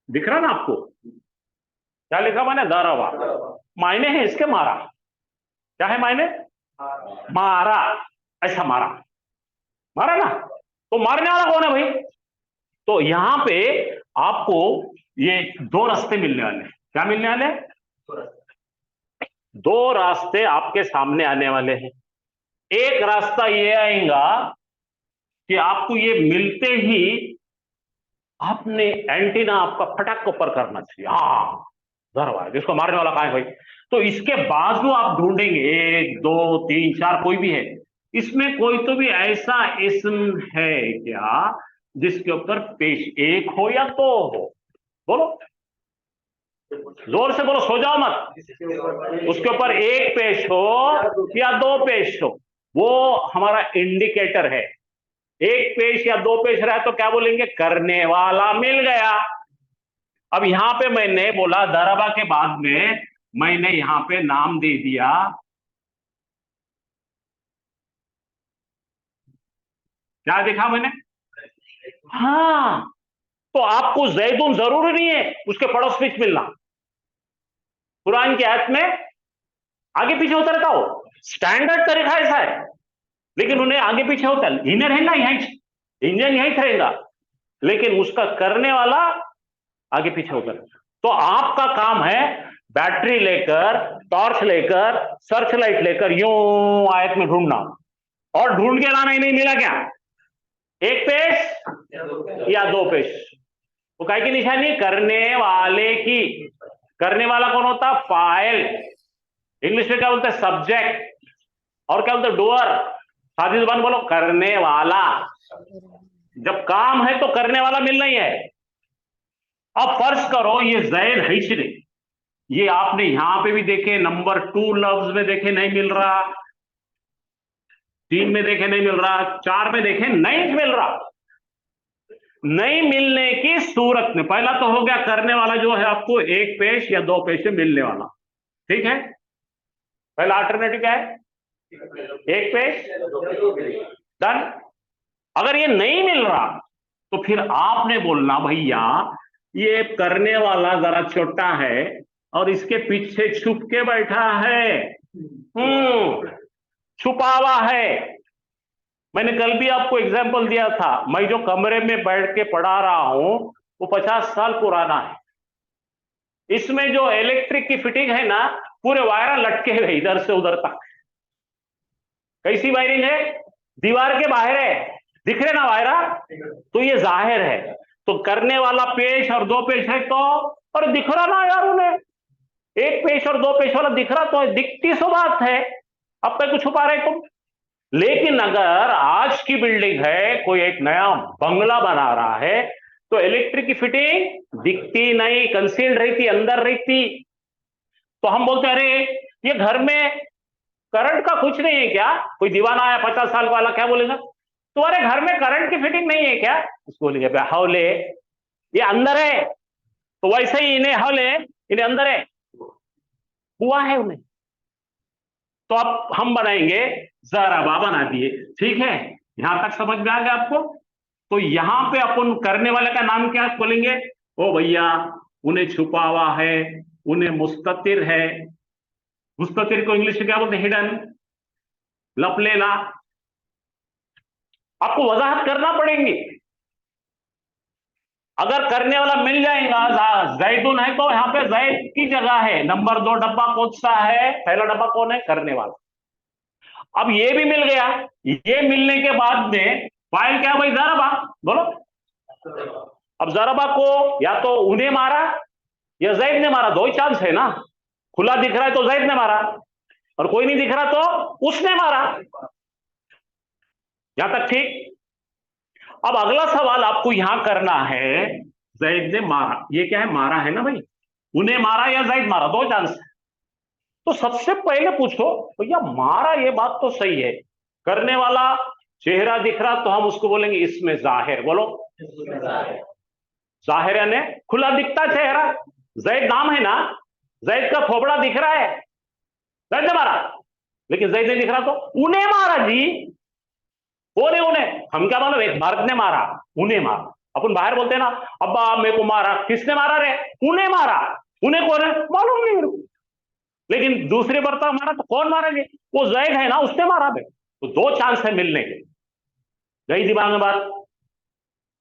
दिख रहा ना आपको? क्या लिखा मैंने? दरबा। मायने है इसके मारा। क्या है मायने? मारा। ऐसा मारा, मारा ना। तो मारने वाला कौन है भाई? तो यहां पे आपको ये 2 रास्ते मिलने वाले हैं। क्या मिलने वाले? 2 रास्ते आपके सामने आने वाले हैं। एक रास्ता ये आएगा कि आपको ये मिलते ही आपने एंटीना आपका फटाक ऊपर करना चाहिए। हाँ, दरवाजा, जिसको मारने वाला कहां है भाई? तो इसके बाजू आप ढूंढेंगे, 1 2 3 4 कोई भी है, इसमें कोई तो भी ऐसा इस्म है क्या जिसके ऊपर पेश 1 हो या 2 हो? बोलो, जोर से बोलो, सो जाओ मत। उसके ऊपर 1 पेश हो या 2 पेश हो, वो हमारा इंडिकेटर है। 1 पेश या 2 पेश रहा तो क्या बोलेंगे? करने वाला मिल गया। अब यहां पे मैंने बोला दरबा के बाद में मैंने यहां पे नाम दे दिया, क्या देखा मैंने? हाँ, तो आपको जैदुन जरूरी नहीं है उसके पड़ोस बीच मिलना। कुरान की आयत में आगे पीछे होता रहता हो, स्टैंडर्ड तरीका ऐसा है, लेकिन उन्हें आगे पीछे होता है। इन्हें रहना यहीं, इंजन यहीं रहेगा, लेकिन उसका करने वाला आगे पीछे होता है। तो आपका काम है बैटरी लेकर, टॉर्च लेकर, सर्च लाइट लेकर यूं आयत में ढूंढना, और ढूंढ के लाना। ही नहीं मिला क्या? 1 पेश या 2 पेश? तो काय की निशानी? करने वाले की। करने वाला कौन होता? फाइल। इंग्लिश में क्या बोलते हैं? सब्जेक्ट। और क्या बोलते हैं? डूअर। सादी जुबान बोलो, करने वाला। जब काम है तो करने वाला मिलना ही है। अब फर्ज करो ये जैद है ही नहीं, ये आपने यहां पे भी देखे, नंबर 2 लफ्ज में देखे नहीं मिल रहा, 3 में देखे नहीं मिल रहा, 4 में देखे नहीं मिल रहा। नहीं मिलने की सूरत में पहला तो हो गया करने वाला जो है आपको 1 पेश या 2 पेश में मिलने वाला। ठीक है, पहला अल्टरनेटिव क्या है? 1 पेश, डन। अगर ये नहीं मिल रहा तो फिर आपने बोलना भैया ये करने वाला जरा छोटा है और इसके पीछे छुप के बैठा है, छुपा हुआ है। मैंने कल भी आपको एग्जांपल दिया था, मैं जो कमरे में बैठ के पढ़ा रहा हूं वो 50 साल पुराना है। इसमें जो इलेक्ट्रिक की फिटिंग है ना, पूरे वायर लटके हुए इधर से उधर तक। कैसी वायरिंग है? दीवार के बाहर है, दिख रहे ना वायरा? तो ये जाहिर है। तो करने वाला पेश और 2 पेश है तो, और दिख रहा ना यार उन्हें, 1 पेश और 2 पेश वाला दिख रहा तो दिखती सो बात है, अब तक कुछ छुपा रहे तुम। लेकिन अगर आज की बिल्डिंग है, कोई एक नया बंगला बना रहा है, तो इलेक्ट्रिक की फिटिंग दिखती नहीं, कंसील्ड रहती, अंदर रहती। तो हम बोलते हैं अरे ये घर में करंट का कुछ नहीं है क्या? कोई दीवाना आया 50 साल वाला, क्या बोलेगा? तुम्हारे घर में करंट की फिटिंग नहीं है क्या? उसको बोलेंगे हौले, ये अंदर है। तो वैसे ही इन्हें हौले, इन्हें अंदर है, हुआ है उन्हें। तो अब हम बनाएंगे जराबा, बना दिए। ठीक है, यहां तक समझ में आ गया आपको? तो यहां पे अपन करने वाले का नाम क्या बोलेंगे? ओ भैया उन्हें छुपा हुआ है, उन्हें मुस्ततिर है। मुस्ततिर को इंग्लिश में क्या बोलते हैं? हिडन, लपलेला। आपको वजाहत करना पड़ेगी। अगर करने वाला मिल जाएगा, जैदुन है तो यहाँ पे जैद की जगह है। नंबर 2 डब्बा कौन सा है? पहला डब्बा कौन है? करने वाला। अब ये भी मिल गया। ये मिलने के बाद में फाइल क्या भाई? ज़रबा। बोलो। अब ज़रबा को या तो उन्हें मारा या जैद ने मारा, दो ही चांस है ना। खुला दिख रहा है तो जैद ने मारा, और कोई नहीं दिख रहा तो उसने मारा। यहां तक ठीक। अब अगला सवाल आपको यहां करना है, जैद ने मारा, ये क्या है? मारा है ना भाई। उन्हें मारा या जैद मारा, दो चांस है। तो सबसे पहले पूछो भैया, मारा ये बात तो सही है, करने वाला चेहरा दिख रहा तो हम उसको बोलेंगे इसमें जाहिर। बोलो। जाहिर यानी खुला दिखता चेहरा। जैद नाम है ना, जैद का खोपड़ा दिख रहा है, जैद ने मारा। लेकिन जैद नहीं दिख रहा तो उन्हें मारा जी। कौन है उन्हें? हम क्या मालूम, एक मर्द ने मारा, उन्हें मारा। अपन बाहर बोलते हैं ना, अब्बा मेरे को मारा। किसने मारा रे? उन्हें मारा। उन्हें कौन है मालूम नहीं मेरे को। लेकिन दूसरे बर्तन मारा तो कौन मारा जी? वो जैद है ना, उसने मारा भाई। तो दो चांस है मिलने के। गई दिमाग में बात।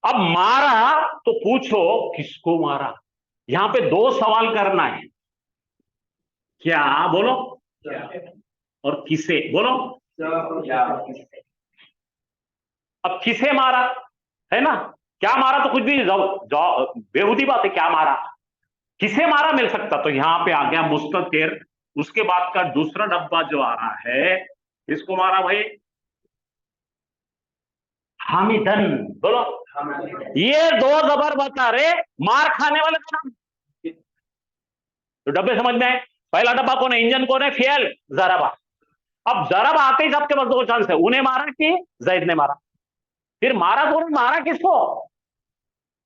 अब मारा तो पूछो किसको मारा। यहां पे दो सवाल करना है, क्या बोलो, और किसे बोलो। अब किसे मारा है ना, क्या मारा तो कुछ भी बेहुदी बात है, क्या मारा किसे मारा मिल सकता। तो यहां पे आ गया मुस्ततिर। उसके बाद का दूसरा डब्बा जो आ रहा है, किसको मारा भाई? हामिदन। बोलो। ये दो जबर बता रहे मार खाने वाले का नाम। तो डब्बे समझ में आए। पहला डब्बा कौन है? इंजन कौन है? फेल जराबा। अब जराबा आते ही सबके पास दो चांस है, उन्हें मारा कि जैद ने मारा। फिर मारा कौन? मारा किसको?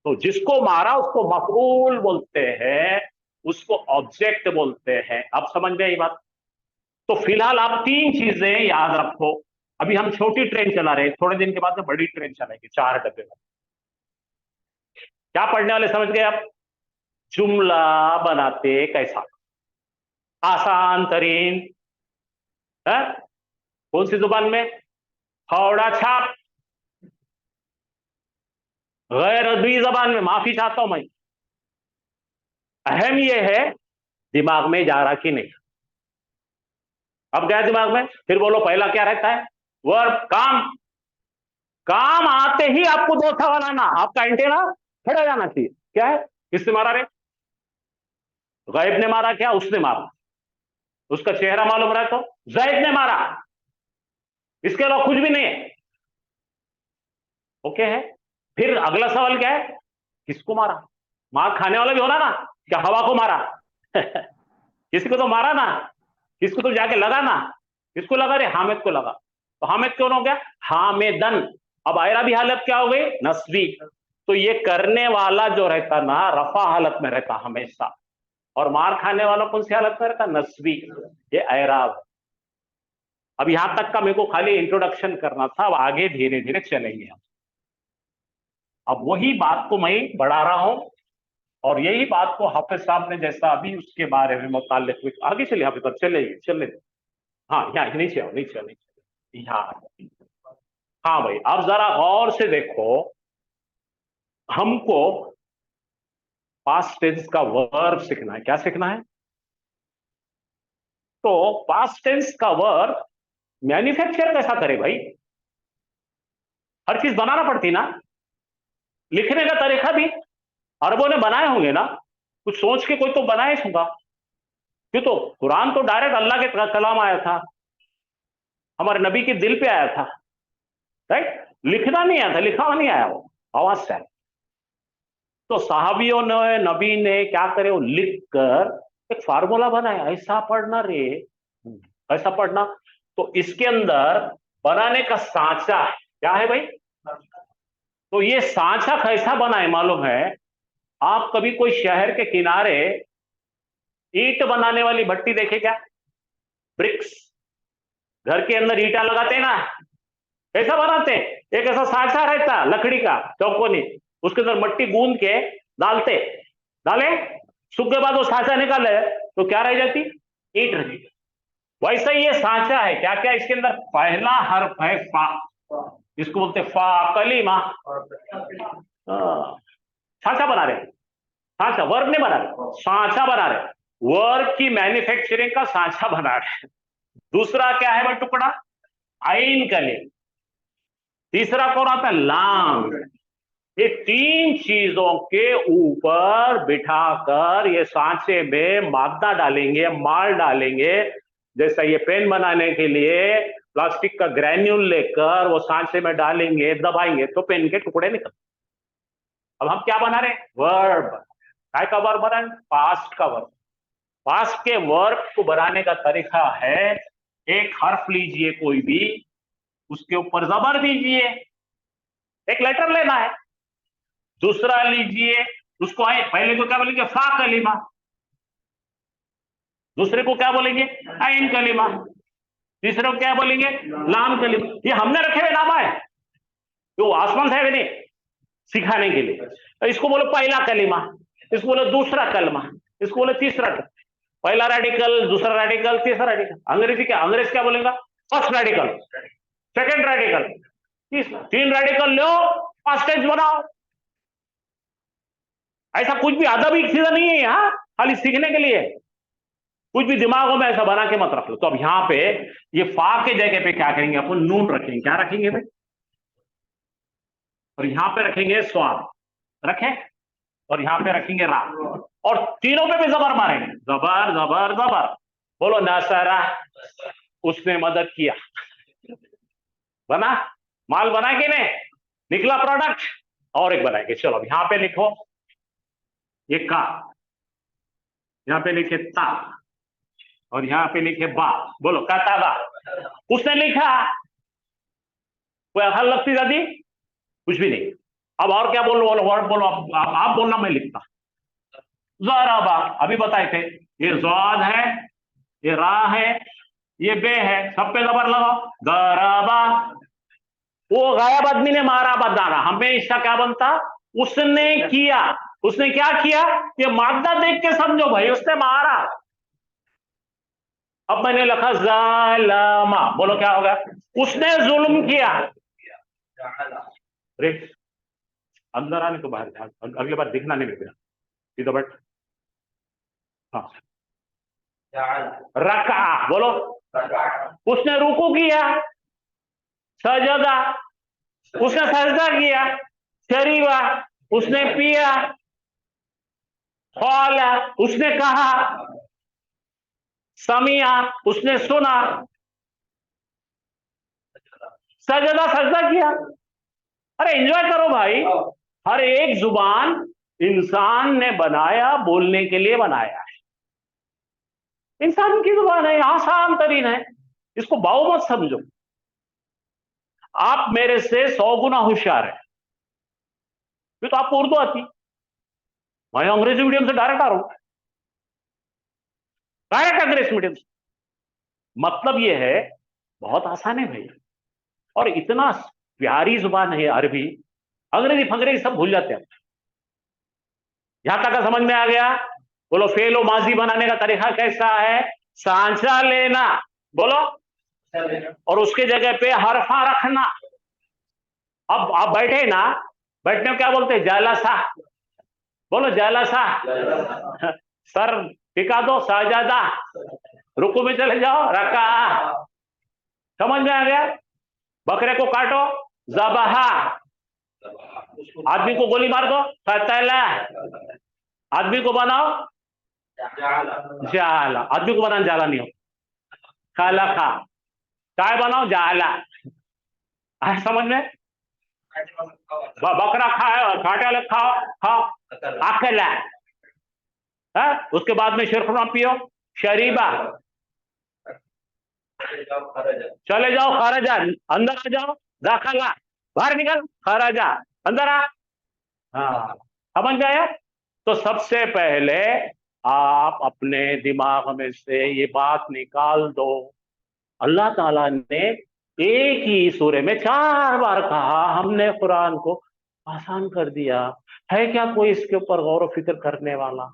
तो जिसको मारा उसको मफऊल बोलते हैं, उसको ऑब्जेक्ट बोलते हैं। अब समझ में आई बात। तो फिलहाल आप तीन चीजें याद रखो। अभी हम छोटी ट्रेन चला रहे हैं, थोड़े दिन के बाद में बड़ी ट्रेन चलाएंगे, 4 डब्बे में। क्या पढ़ने वाले समझ गए आप? जुमला बनाते कैसा, आसान तरीन है? कौन सी जुबान में? हौड़ा छाप। गैर अदबी जबान में, माफी चाहता हूं मैं। अहम यह है दिमाग में जा रहा कि नहीं। अब गया दिमाग में? फिर बोलो पहला क्या रहता है? वर्ब, काम। काम आते ही आपको दो सवाल आना, आपका एंटेना खड़ा जाना चाहिए। क्या है? किसने मारा रे? गैब ने मारा क्या? उसने मारा। उसका चेहरा मालूम रहा तो जैद ने मारा। इसके अलावा कुछ भी नहीं है। ओके है। फिर अगला सवाल क्या है? किसको मारा? मार खाने वाला भी होना ना, क्या हवा को मारा? किसी को तो मारा ना, किसको तो जाके लगा ना। किसको लगा रे? हामिद को लगा। तो हामिद कौन हो गया? हामिदन। अब आयरा भी हालत क्या हो गई? नस्बी। तो ये करने वाला जो रहता ना, रफा हालत में रहता हमेशा, और मार खाने वाला कौन सी हालत में रहता? नस्बी। ये ऐराब। अब यहां तक का मेरे को खाली इंट्रोडक्शन करना था, अब आगे धीरे धीरे चलेंगे हम। अब वही बात को मैं बढ़ा रहा हूं, और यही बात को हाफिज साहब ने जैसा अभी उसके बारे में मुताल्लिक हुई। आगे चलिए हाफिज साहब, चले। हाँ यहाँ नीचे आओ, नीचे यहाँ। हाँ भाई, अब जरा गौर से देखो, हमको पास्ट टेंस का वर्ब सीखना है। क्या सीखना है? तो पास्ट टेंस का वर्ब मैन्युफैक्चर कैसा करे भाई? हर चीज बनाना पड़ती ना। लिखने का तरीका भी अरबों ने बनाए होंगे ना, कुछ सोच के कोई तो बनाए होगा। क्यों? तो कुरान तो डायरेक्ट अल्लाह के कलाम आया था, हमारे नबी के दिल पे आया था, राइट? लिखना नहीं आया था, लिखा हुआ नहीं आया, वो आवाज से आया। तो साहबियों ने, नबी ने क्या करे, वो लिख कर एक फार्मूला बनाया, ऐसा पढ़ना रे, ऐसा पढ़ना। तो इसके अंदर बनाने का सांचा है। क्या है भाई? तो ये सांचा कैसा बना है मालूम है? आप कभी कोई शहर के किनारे ईंट बनाने वाली भट्टी देखे क्या? ब्रिक्स, घर के अंदर ईंटा लगाते हैं ना, कैसा बनाते हैं? एक ऐसा सांचा रहता लकड़ी का चौकोनी, उसके अंदर मट्टी गूंद के डाले, सूख के बाद वो सांचा निकाले तो क्या रह जाती? ईंट रह जाती। वैसा ही ये सांचा है। क्या क्या इसके अंदर? पहला हर्फ है फा, इसको बोलते फा कलीमा। सांचा बना रहे, सांचा, वर्ब नहीं बना रहे, सांचा बना रहे, वर्ब की मैन्युफैक्चरिंग का सांचा बना रहे। दूसरा क्या है भाई टुकड़ा, आइन कलीम। तीसरा कौन आता है, लाम। ये तीन चीजों के ऊपर बिठाकर ये सांचे में मादा डालेंगे, माल डालेंगे। जैसा ये पेन बनाने के लिए प्लास्टिक का ग्रैन्यूल लेकर वो सांचे में डालेंगे, दबाएंगे तो पेन के टुकड़े निकल। अब हम क्या बना रहे हैं, वर्ब। काय का वर्ब बना रहे, पास्ट का वर्ब। पास्ट के वर्ब को बनाने का तरीका है, एक हर्फ लीजिए कोई भी, उसके ऊपर जबर दीजिए, एक लेटर लेना है। दूसरा लीजिए, उसको आए, पहले को क्या बोलेंगे, फा कलीमा, दूसरे को क्या बोलेंगे, आइन कलीमा, तीसरे को क्या बोलेंगे, लाम कलीमा। ये हमने रखे हुए नाम है, तो आसमान से है नहीं, सिखाने के लिए। इसको बोलो पहला कलीमा, इसको बोलो दूसरा कलमा, इसको बोलो तीसरा, पहला रेडिकल, दूसरा रेडिकल, तीसरा रेडिकल। अंग्रेजी क्या बोलेगा, फर्स्ट रेडिकल, सेकंड रेडिकल, तीन रेडिकल लो, पास्ट टेंस बनाओ। ऐसा कुछ भी अदबी चीज नहीं है यहाँ, खाली सीखने के लिए। कुछ भी दिमागों में ऐसा बना के मत रख लो। तो अब यहाँ पे ये फा के जगह पे क्या करेंगे, अपन नून रखेंगे। क्या रखेंगे भाई, और यहां पे रखेंगे स्वाद, रखे, और यहां पे रखेंगे रा, और तीनों पे भी जबर मारेंगे, जबर जबर जबर। बोलो नसरा, उसने मदद किया। बना, माल बना के नहीं, निकला प्रोडक्ट। और एक बनाएंगे, चलो अब यहां पे लिखो, ये का, यहां पे लिखे ता, और यहां पे लिखे बा। बोलो काताबा, उसने लिखा। कोई हल लगती दादी, कुछ भी नहीं। अब और क्या बोलो, वर्ड बोलो, आप बोलना, मैं लिखता। ज़राबा, अभी बताए थे, ये ज़ाद है, ये रा है, ये बे है, सब पे जबर लगाओ। ज़राबा, वो गायब आदमी ने मारा बदाना, हमेशा क्या बनता, उसने किया। उसने क्या किया, ये मादा देख के समझो भाई, उसने मारा। अब मैंने लिखा ज़ालमा, बोलो क्या होगा, उसने जुल्म किया। अरे अंदर आने तो बाहर जा, अगली बार दिखना नहीं मिलेगा, सीधा बैठ। हाँ, रका, बोलो, उसने रुकू किया। सजदा, उसने सजदा किया। शरीबा, उसने पिया। क़ाला, उसने कहा। समिया, उसने सुना। सजदा, सजदा किया। अरे एंजॉय करो भाई, हर एक जुबान इंसान ने बनाया, बोलने के लिए बनाया है। इंसान की जुबान है, आसान तरीन है, इसको बाऊ मत समझो। आप मेरे से 100 गुना होशियार है, फिर तो आपको उर्दू आती, मैं अंग्रेजी मीडियम से डायरेक्ट आ रहा हूं, डायरेक्ट अंग्रेजी मीडियम से। मतलब यह है, बहुत आसान है भाई, और इतना प्यारी जुबान है अरबी। अंग्रेजी फंग्रेजी सब भूल जाते हैं। यहां तक समझ में आ गया। बोलो फेलो माजी बनाने का तरीका कैसा है, सांचा लेना, बोलो, और उसके जगह पे हरफा रखना। अब आप बैठे ना, बैठने में क्या बोलते हैं, जालसा, बोलो जालसा। सर टिका दो, साजादा, रुकू में चले जाओ, रका। समझ में आ गया। बकरे को काटो, ज़बहा, आदमी को गोली मार दो, क़तला, आदमी को बनाओ जाला, आदमी को बनाना जाला नहीं हो, खलका, चाय बनाओ जाला। समझ में, बकरा खाओ, काटे वाले खाओ, अकला, उसके बाद में शिरखुरमा पियो, शरीबा, चले जाओ, खरजा, अंदर आ जाओ, दाखला, बाहर निकल, खरजा, अंदर आ। हाँ, समझ गए। तो सबसे पहले आप अपने दिमाग में से ये बात निकाल दो, अल्लाह ताला ने एक ही सूरे में 4 बार कहा, हमने कुरान को आसान कर दिया। है क्या कोई इसके ऊपर गौर व फिक्र करने वाला?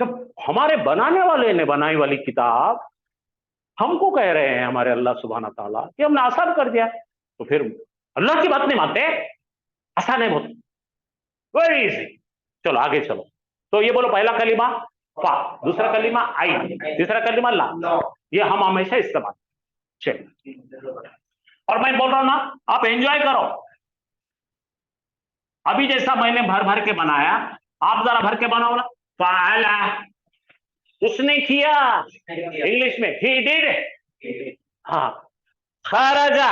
जब हमारे बनाने वाले ने बनाई वाली किताब हमको कह रहे हैं, हमारे अल्लाह सुब्हाना ताला, कि हमने आसान कर दिया। तो फिर अल्लाह की बात नहीं मानते, आसान है बहुत, वेरी इजी। चलो आगे चलो। तो ये बोलो, पहला कलीमा फा, दूसरा कलीमा आइन, तीसरा कलीमा ला, ये हम हमेशा इस्तेमाल। चलिए, और मैं बोल रहा हूं ना, आप एंजॉय करो। अभी जैसा मैंने भर भर के बनाया, आप जरा भर के बनाओ ना। फाला, उसने किया, इंग्लिश में ही डिड। हाँ, खराजा,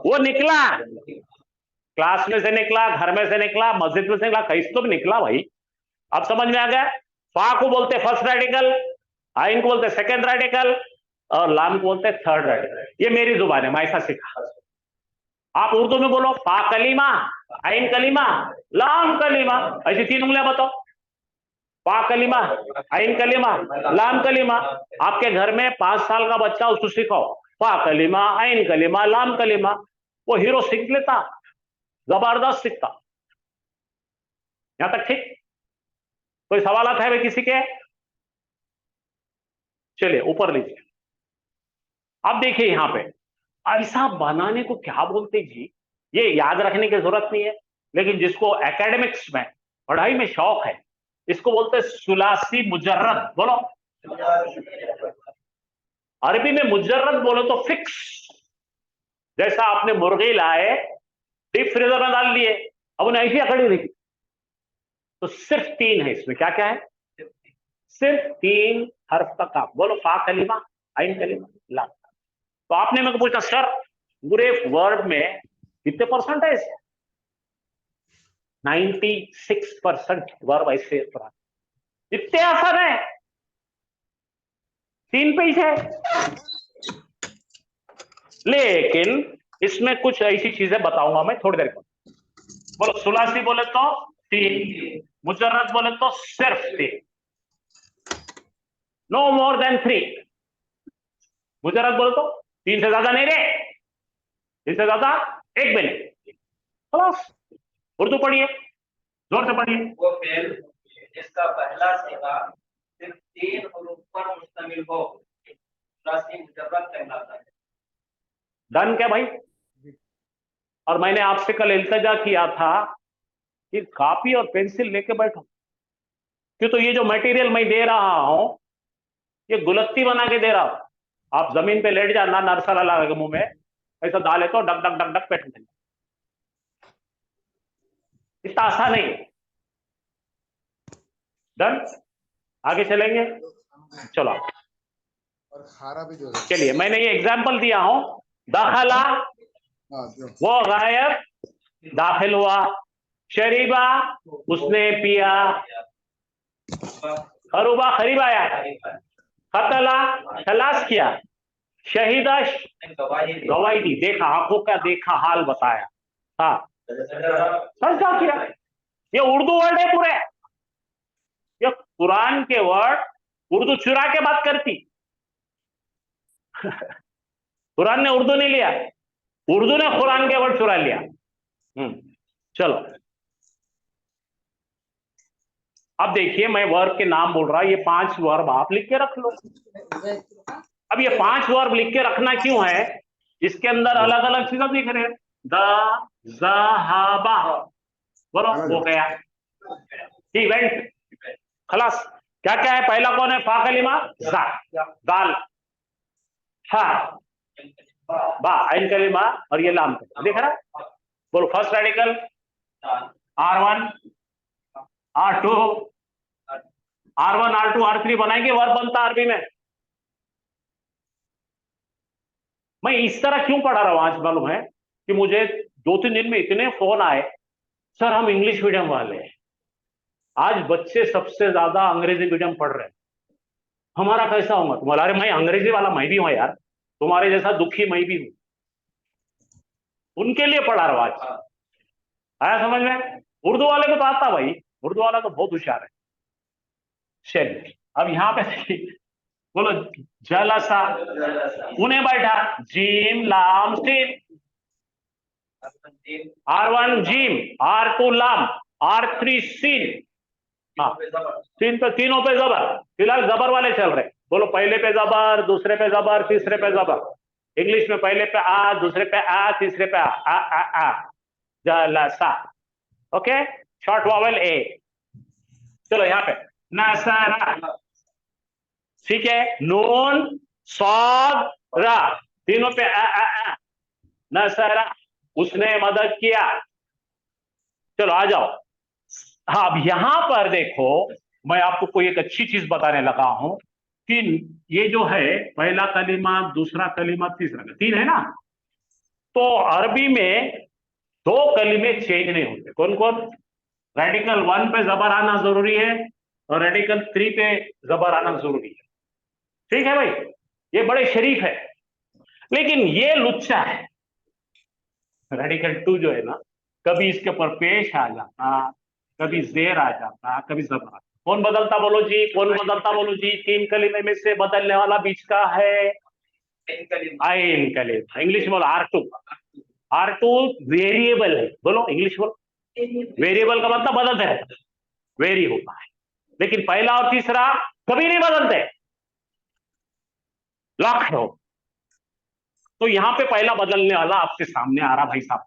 वो निकला, क्लास में से निकला, घर में से निकला, मस्जिद में से निकला, कहीं तो भी निकला भाई। अब समझ में आ गया? फा को बोलते फर्स्ट रेडिकल, आइन को बोलते सेकंड रेडिकल, और लाम को बोलते थर्ड रेडिकल। ये मेरी जुबान है, मैं ऐसा सीखा। आप उर्दू में बोलो, फा कलीमा, आइन कलीमा, लाम कलीमा, ऐसी 3 उंगलियां बताओ। फा कलीमा, आइन कलीमा, लाम कलीमा। आपके घर में 5 साल का बच्चा, उसको सिखाओ फा कलीमा, आइन कलीमा, लाम कलीमा, वो हीरो सीख लेता, जबरदस्त सीखता। यहां तक ठीक? कोई सवाल है भाई किसी के? चलिए ऊपर लीजिए। अब देखिए यहां पे ऐसा बनाने को क्या बोलते जी, ये याद रखने की जरूरत नहीं है, लेकिन जिसको एकेडमिक्स में, पढ़ाई में शौक है, इसको बोलते सुलासी मुजर्रद। बोलो, अरबी में मुजर्रद बोलो तो फिक्स। जैसा आपने मुर्गी लाए, डीप फ्रीजर में डाल दिए, अब उन्हें ऐसी अकड़ी रही, तो सिर्फ 3 है इसमें। क्या क्या है? सिर्फ 3 हर्फ का काम। बोलो, फा कलीमा, आइन कलीमा, लाम। तो आपने मेरे को पूछा, सर पूरे वर्ड में कितने परसेंट है इसमें? 96% वर्ब ऐसे, इतने आसान है, 3 पेज है। लेकिन इसमें कुछ ऐसी चीजें बताऊंगा मैं थोड़ी देर में। बोलो, सुलासी बोले तो 3, मुजर्रद बोले तो सिर्फ 3, नो मोर देन 3। मुजर्रद बोले तो 3 से ज्यादा नहीं रे, 3 से ज्यादा 1 भी नहीं। खलास। उर्दू पढ़िए, जोर से पढ़िए। वो फेल जिसका पहला सिगा सिर्फ 3 हुरूफ पर मुश्तमिल हो, सुलासी मुजर्रद कहलाता है। डन क्या भाई? और मैंने आपसे कल इल्तिजा किया था कि कॉपी और पेंसिल लेके बैठो, क्यों? तो ये जो मटेरियल मैं दे रहा हूं, ये गुलत्ती बना के दे रहा हूं। आप जमीन पे लेट जाना, नरसला लगा के मुंह में ऐसा डाले तो डक डक डक डक बैठ जाए। इतना आसान नहीं है। डन? आगे चलेंगे, चलो। और खारा भी जो है। चलिए, मैंने ये एग्जाम्पल दिया हूं, दाखला, वो गायब, दाखिल हुआ, शरीबा, उसने पिया, खरूबा, खरीब आया, खतला, तलाश किया, शहीदा, गवाही दी, देखा, आंखों का देखा, हाल बताया, हाँ, सजदा किया। ये उर्दू वर्ड है पूरे। ये कुरान के वर्ड उर्दू चुरा के बात करती। कुरान ने उर्दू नहीं लिया, उर्दू ने कुरान के वर्ड चुरा लिया। चलो, अब देखिए, मैं वर्ब के नाम बोल रहा, ये 5 वर्ब आप लिख के रख लो। अब ये 5 वर्ब लिख के रखना क्यों है? इसके अंदर अलग अलग चीजें दिख रहे हैं। द, ज़हाबा, बोलो, हो गया, ही वेंट, खलास। क्या क्या है? पहला कौन है? फा कलीमा, जा, दाल, हा, बा, आइन कलीमा, और ये लाम कलीमा। देख रहा है? बोलो, first radical R1, R2, R1, R2, R3 बनाएंगे, वर्ब बनता अरबी में। मैं इस तरह क्यों पढ़ा रहा हूं आज मालूम है? कि मुझे 2-3 दिन में इतने फोन आए, सर हम इंग्लिश मीडियम वाले हैं, आज बच्चे सबसे ज्यादा अंग्रेजी मीडियम पढ़ रहे हैं, हमारा कैसा होगा तुम्हारा? अरे मैं अंग्रेजी वाला मैं भी हूं यार, तुम्हारे जैसा दुखी मैं भी हूं, उनके लिए पढ़ा रहा हूं आज। आया समझ में? उर्दू वाले को तो आता भाई, उर्दू वाला तो बहुत होशियार है। चलिए, अब यहां पे बोलो, जलसा, उन्हें बैठा, जीम, लाम, सीन, R1 जीम, R2 लाम, R3 सीन, हाँ, सीन पे, तीनों पे जबर। फिलहाल जबर वाले चल रहे। बोलो, पहले पे जबर, दूसरे पे जबर, तीसरे पे जबर। इंग्लिश में पहले पे आ, दूसरे पे आ, तीसरे पे आ जलसा। ओके, शॉर्ट वॉवेल ए। चलो यहाँ पे नसरा, ठीक है, नून सौद रा, तीनों पे आ। नसरा, उसने मदद किया। चलो आ जाओ। हाँ, अब यहां पर देखो, मैं आपको कोई एक अच्छी चीज बताने लगा हूं कि ये जो है पहला कलीमा, दूसरा कलीमा, तीसरा, 3 है ना। तो अरबी में 2 कलीमे चेंज नहीं होते। कौन कौन? रेडिकल 1 पे जबर आना जरूरी है और रेडिकल 3 पे जबर आना जरूरी है। ठीक है भाई, ये बड़े शरीफ है। लेकिन ये लुच्चा है। रेडिकल 2 जो है ना, कभी इसके ऊपर पेश आ जाता, कभी जेर आ जाता, कभी जबर आता। कौन बदलता बोलो जी, कौन बदलता बोलो जी? 3 कलीमे में से बदलने वाला बीच का है आइन कलीमा। इंग्लिश में बोलो R2। R2 वेरिएबल है, बोलो इंग्लिश बोलो। वेरिएबल का मतलब बदलते रहता, वेरी होता है। लेकिन पहला और तीसरा कभी नहीं बदलते, लॉक हो। तो यहां पे पहला बदलने वाला आपके सामने आ रहा भाई साहब।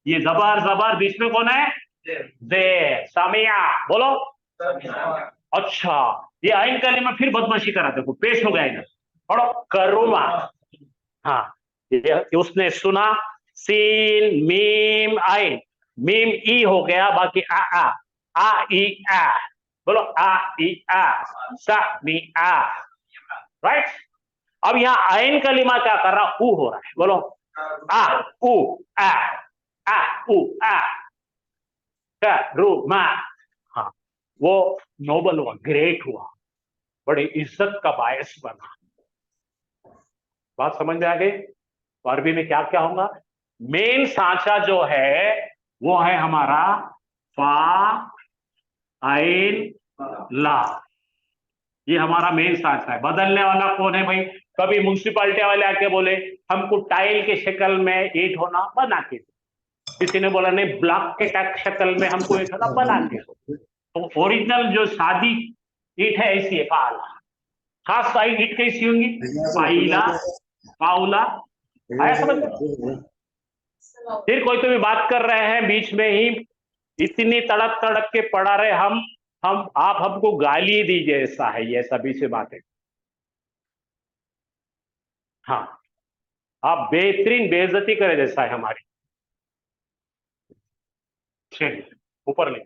ये जबर जबर बीच में कौन है? जेर। सामिया बोलो। अच्छा, ये आइन कलीमा फिर बदमाशी करा, देखो पेश हो गया इधर। पढ़ो करुमा। हाँ, ये उसने सुना। सीन मीम आइन, मीम ई हो गया, बाकी आ ई आ। बोलो आ ई आ, सा मी आ। राइट। अब यहां आइन कलीमा क्या कर रहा? ऊ हो रहा है। बोलो आ ऊ आ ऊ आ करुमा। हाँ, वो नोबल हुआ, ग्रेट हुआ, बड़ी इज्जत का बायस बना। बात समझ में आ गई? तो अरबी में क्या क्या होगा? मेन सांचा जो है वो है हमारा फा आइन ला। ये हमारा मेन सांचा है। बदलने वाला कौन है भाई? कभी म्युनिसिपालिटी वाले आके बोले हमको टाइल के शक्ल में ईंट होना, बना के। किसी ने बोला नहीं, ब्लॉक के शक्ल में हमको ईंट होना, बना के। तो ओरिजिनल जो सादी ईंट है ऐसी है पाला। खास साइड ईंट कैसी होंगी? पाइला, पाउला। आया समझ में? फिर कोई तो भी बात कर रहे हैं बीच में ही, इतनी तड़प तड़प के पढ़ा रहे हम आप हमको गाली दीजिए, ऐसा है ये सभी से बातें। हाँ, आप बेहतरीन बेइज्जती करे जैसा है हमारी। चलिए ऊपर ले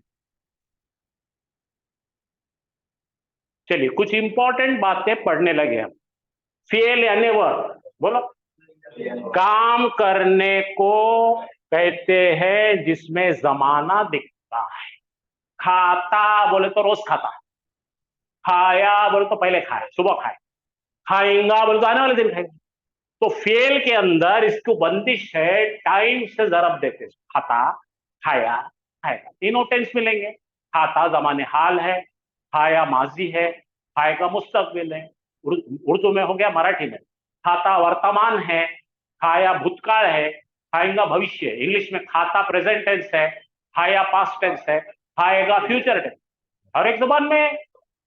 चलिए, कुछ इंपॉर्टेंट बातें पढ़ने लगे हम। फेल यानी वर्ब, बोलो। काम करने को कहते हैं जिसमें जमाना दिखता है। खाता बोले तो रोज खाता, खाया बोले तो पहले खाया, सुबह खाए, खाएंगा बोले तो आने वाले दिन खाएंगे। तो फेल के अंदर इसको बंदिश है, टाइम से जरब देते। खाता, खाया, खाएगा, तीनों टेंस मिलेंगे। खाता जमाने हाल है, खाया माजी है, खाएगा मुस्तकबिल है। उर्दू में हो गया, मराठी में खाता वर्तमान है, खाया भूतकाल है, खाएगा भविष्य। इंग्लिश में खाता प्रेजेंट टेंस है, खाया पास्ट टेंस है, खाएगा फ्यूचर टेंस। हर एक जुबान में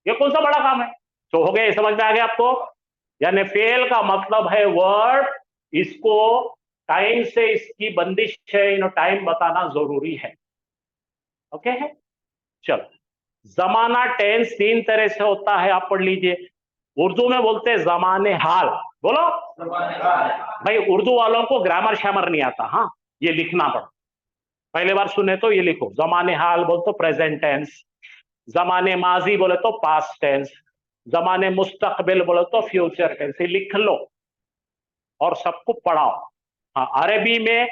ये कौन सा बड़ा काम है? तो हो गया, समझ में आ गया आपको? यानी फेल का मतलब है वर्ड, इसको टाइम से इसकी बंदिश है, टाइम बताना जरूरी है। ओके है? चलो, जमाना टेंस 3 तरह से होता है, आप पढ़ लीजिए। उर्दू में बोलते हैं जमाने हाल, बोलो भाई। उर्दू वालों को ग्रामर शैमर नहीं आता, हाँ, ये लिखना पड़ा। पहले बार सुने तो ये लिखो, जमाने हाल बोले तो प्रेजेंट टेंस, जमाने माजी बोले तो पास्ट टेंस, जमाने मुस्तकबिल बोले तो फ्यूचर टेंस। लिख लो और सबको पढ़ाओ। हाँ, अरबी में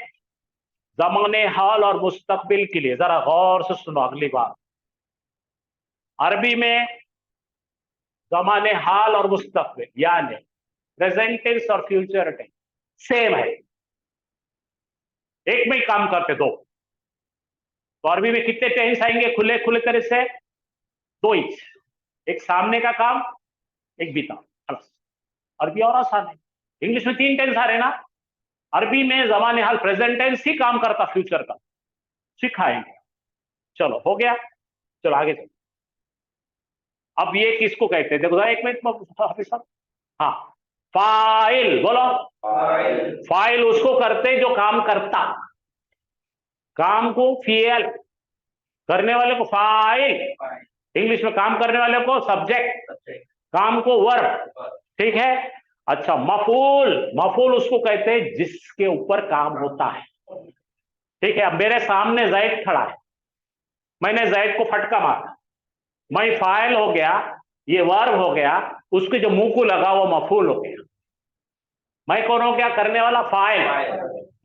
जमाने हाल और मुस्तकबिल के लिए जरा गौर से सुनो अगली बार। अरबी में जमाने हाल और मुस्तकबिल यानी प्रेजेंट टेंस और फ्यूचर टेंस सेम है, एक में ही काम करते दो। तो अरबी में कितने टेंस आएंगे खुले खुले तरह से? 2 ही, एक सामने का काम, एक बीता। अरबी और आसान है। इंग्लिश में 3 टेंस आ रहे ना, अरबी में जमाने हाल प्रेजेंट टेंस ही काम करता फ्यूचर का, सिखाएंगे। चलो हो गया, चलो आगे चलो। अब ये किसको कहते हैं देखो एक मिनट साहब। हाँ, फाइल बोलो, फाइल उसको करते जो काम करता, काम को फियल, करने वाले को फाइल, इंग्लिश में काम करने वाले को सब्जेक्ट, काम को वर्ब, ठीक है। अच्छा मफूल, मफूल उसको कहते हैं जिसके ऊपर काम होता है, ठीक है। अब मेरे सामने जैद खड़ा है, मैंने जैद को फटका मारा, मैं फाइल हो गया, ये वर्ब हो गया, उसके जो मुंह को लगा वो मफूल हो गया। मैं कौन हो गया? करने वाला, फाइल,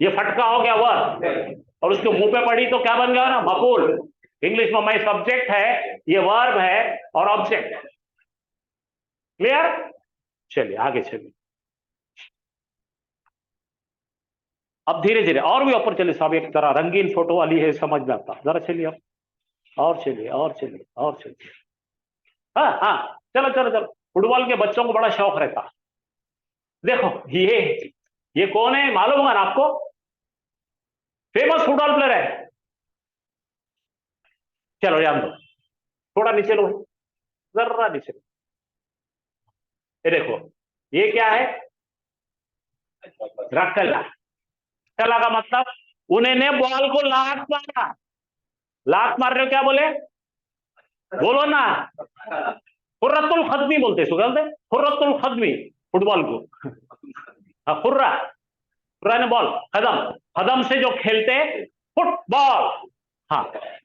ये फटका हो गया वर्ब, और उसके मुंह पे पड़ी तो क्या बन गया ना? मफूल। इंग्लिश में मैं सब्जेक्ट है, ये वर्ब है और ऑब्जेक्ट है। क्लियर? चलिए आगे चलिए, अब धीरे धीरे और भी ऊपर चलिए साहब, एक तरह रंगीन फोटो वाली है, समझ में आता, जरा चलिए अब, और चलिए और चलिए और चलिए। हाँ हाँ चलो चलो चलो, फुटबॉल के बच्चों को बड़ा शौक रहता। देखो ये कौन है मालूम होगा ना आपको? फेमस फुटबॉल प्लेयर है। चलो जान दो, थोड़ा नीचे लो, जरा नीचे लो। ये देखो, ये क्या है? रखला। रखला का मतलब उन्हें ने बॉल को लात मारा। लात मार रहे हो क्या बोले? बोलो ना, खुर्रतुल खदमी बोलते, खुर्रतुल खदमी फुटबॉल को। हाँ खुर्रा, खुर्रा ने बॉल, कदम, कदम से जो खेलते फुटबॉल। हाँ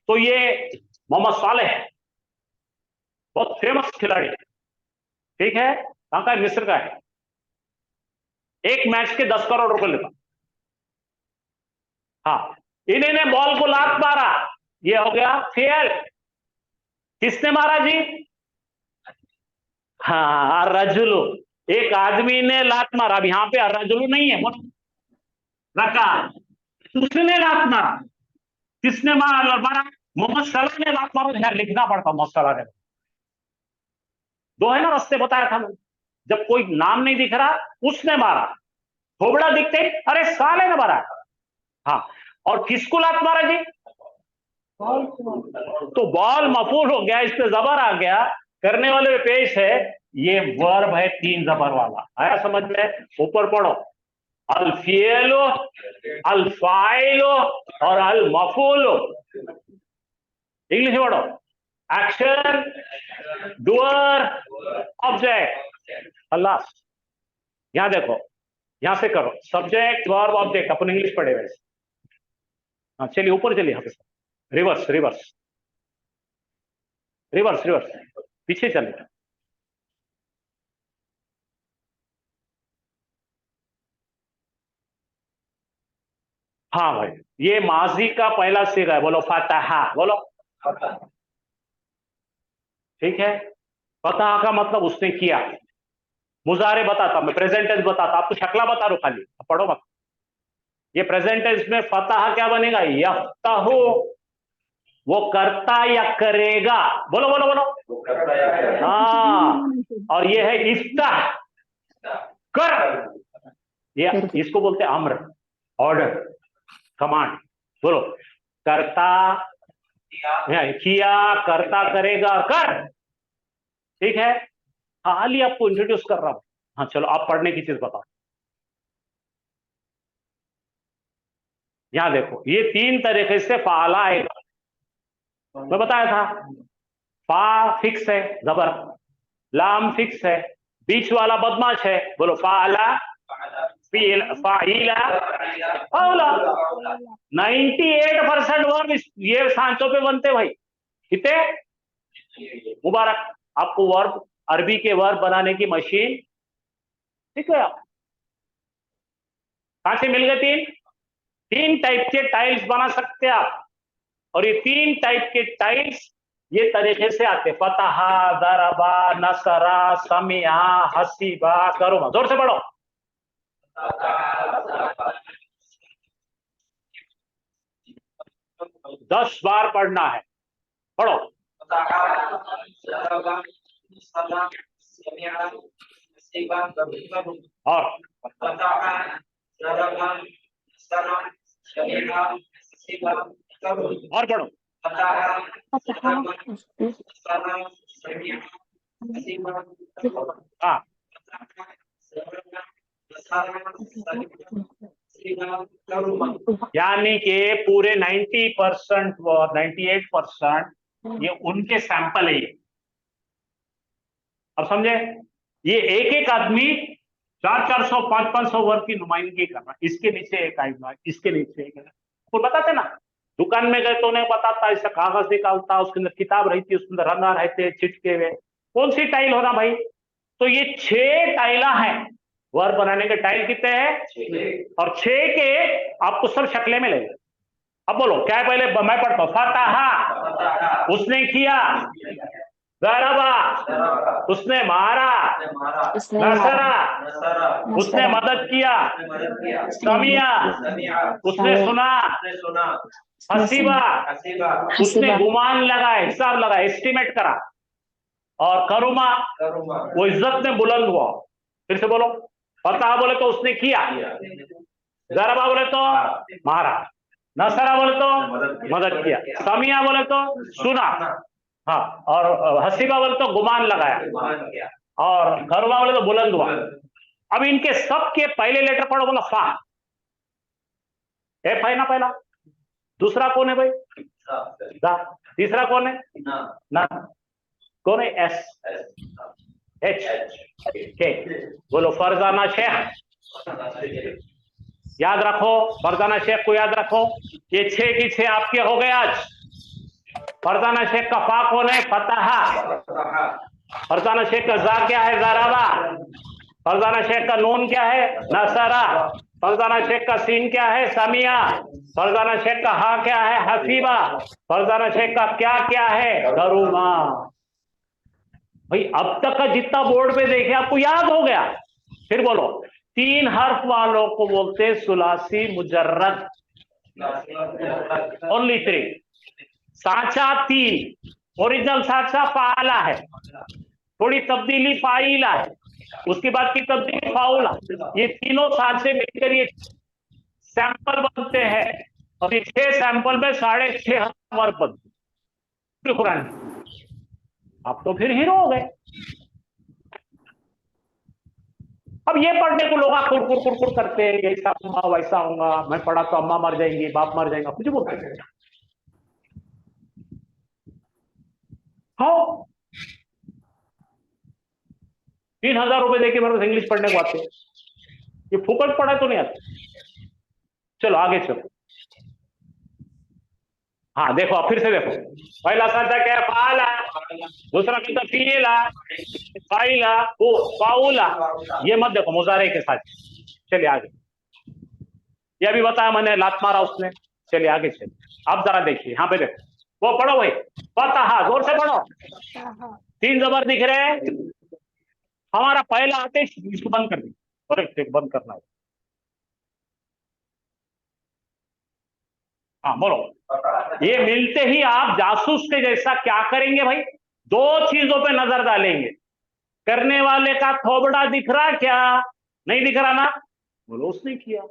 तो ये मोहम्मद सालेह बहुत फेमस खिलाड़ी, ठीक है। कहां का है? मिस्र का है। एक मैच के 10 करोड़ रुपए लेता। हाँ इन्हीं ने बॉल को लात मारा, ये हो गया फेल। किसने मारा जी? हाँ अर्रजुलु, एक आदमी ने लात मारा। अब यहां पे अर्रजुलु नहीं है, रखा, उसने लात मारा। किसने मारा? मोहम्मद सलाह ने लात मारा। यार लिखना पड़ता, मोहम्मद सलाह ने। दो है ना रास्ते बताया था मैंने, जब कोई नाम नहीं दिख रहा उसने मारा, थोबड़ा दिखते अरे साले ने मारा। हाँ और किसको लात मारा जी? तो बॉल मफूल हो गया, इस पे जबर आ गया, करने वाले में पेश है, ये वर्ब है 3 जबर वाला। आया समझ में? ऊपर पढ़ो, अल फियलो, अल फाइलो और अल मफूलो। इंग्लिश में पढ़ो, एक्शन, डूअर, ऑब्जेक्ट। अल्लाह, यहां देखो, यहां से करो, सब्जेक्ट वर्ब ऑब्जेक्ट, अपन इंग्लिश पढ़े वैसे। हाँ चलिए ऊपर चलिए, यहां पे रिवर्स रिवर्स रिवर्स रिवर्स, पीछे चले। हाँ भाई, ये माजी का पहला सिगा है, बोलो फतहा, बोलो ठीक है। फतहा का मतलब उसने किया। मुजारे बताता मैं, प्रेजेंट टेंस बताता, आपको शक्ला बता रहा हूं खाली, पढ़ो मत। ये प्रेजेंट टेंस में फतहा क्या बनेगा? यफ्ताहु, वो करता या करेगा, बोलो बोलो बोलो। हाँ और ये है इफ्ताह, कर, ये इसको बोलते हैं अम्र, ऑर्डर, कमांड। बोलो, करता, किया, करता, करेगा, कर, ठीक है। खाली आपको इंट्रोड्यूस कर रहा हूं। हाँ चलो आप पढ़ने की चीज बताओ। यहां देखो, ये 3 तरीके से फाला आएगा, मैं बताया था। फा फिक्स है, जबर, लाम फिक्स है, बीच वाला बदमाश है, बोलो फाला, फाइला, फाउला। 98% वर्ब ये सांचों पे बनते भाई। कितने? मुबारक, आपको वर्ब, अरबी के वर्ब बनाने की मशीन, ठीक है। कहां से मिल गए? 3 टाइप के टाइल्स बना सकते हैं आप, और ये 3 टाइप के टाइल्स ये तरीके से आते, फतहा, दरबा, नसरा, समिया, हसीबा। करो जोर से पढ़ो। 10 बार पढ़ना है, पढ़ो। और पढ़ो। हाँ यानी कि पूरे 90% व 98% ये उनके सैंपल है। अब समझे, ये एक एक आदमी 400-400 500-500 वर्ग की नुमाइंदगी कर रहा है। इसके नीचे एक आएगा, इसके नीचे एक, तो बताते ना, दुकान में गए तो उन्हें बताता, ऐसा कागज निकालता, उसके अंदर किताब रहती है, उसके अंदर रंगा रहते, चिटके हुए, कौन सी टाइल होना भाई। तो ये 6 टाइला है, वर्ग बनाने के टाइल कितने हैं, और 6 के आपको सब शक्लें में लगेगा। अब बोलो क्या है, पहले मैं पढ़ता हूं। फतहा, उसने किया। ज़रबा, उसने मारा। नसरा, उसने मदद किया। समिया, उसने सुना। हसीबा, उसने गुमान लगाया, हिसाब लगाया, एस्टिमेट करा। और करुमा, वो इज्जत में बुलंद हुआ। फिर से बोलो, फतहा बोले तो उसने किया, ज़रबा बोले तो मारा, नसरा बोले तो मदद किया, समिया बोले तो सुना, हाँ, और हसीबा बोले तो गुमान लगाया, और करुमा बोले तो बुलंद हुआ। अब इनके सब के पहले लेटर पढ़ो, बोला फा, एफ है ना पहला। दूसरा कौन है भाई, दा। तीसरा कौन है, ना। कौन है, एस, एच, के। बोलो फरजाना शेख, याद रखो, फरजाना शेख को याद रखो। ये 6 की 6 आपके हो गए आज। फरजाना शेख का फा कौन है, फतहा। फरजाना शेख का जा क्या है, ज़रबा। फरजाना शेख का नून क्या है, नसरा। फरजाना शेख का सीन क्या है, समिया। फरजाना शेख का हा क्या है, हसीबा। फरजाना शेख का क्या है, करुमा। भाई अब तक का जितना बोर्ड पे देखे आपको याद हो गया। फिर बोलो, 3 हर्फ वालों को बोलते हैं सुलासी मुजर्रद, ओनली 3। साचा 3, ओरिजिनल साचा फाला है, थोड़ी तब्दीली फाइला है, उसके बाद की तब्दीली फाउला। ये तीनों साचे मिलकर ये सैंपल बनते हैं, और ये 6 सैंपल में 6.5 वर्ग बनते कुरान। आप तो फिर हीरो हो गए। अब ये पढ़ने को लोग कुर करते हैं, ऐसा होगा वैसा होगा, मैं पढ़ा तो अम्मा मर जाएंगी, बाप मर जाएगा, कुछ बोलते हैं। हाँ, 3000 रुपए देके मेरे को इंग्लिश पढ़ने को आते हैं, ये फुकट पढ़ा तो नहीं आते। चलो आगे चलो। हाँ देखो, अब फिर से देखो, पहला साचा क्या है, फाला। दूसरा कहता फीला, फाइला, फाउला। ये मत देखो मुजारे के साथ। चलिए आगे, ये भी बताया मैंने, लात मारा उसने। चलिए आगे चलिए, अब जरा देखिए यहाँ पे देखो, वो पढ़ो भाई, फतहा, जोर से पढ़ो। 3 जबर दिख रहे हैं। हमारा पहला आदेश, इसको बंद कर दी, और बंद करना है। हाँ बोलो, ये मिलते ही आप जासूस के जैसा क्या करेंगे भाई, 2 चीजों पे नजर डालेंगे। करने वाले का थोबड़ा दिख रहा क्या, नहीं दिख रहा ना, बोलो उसने किया।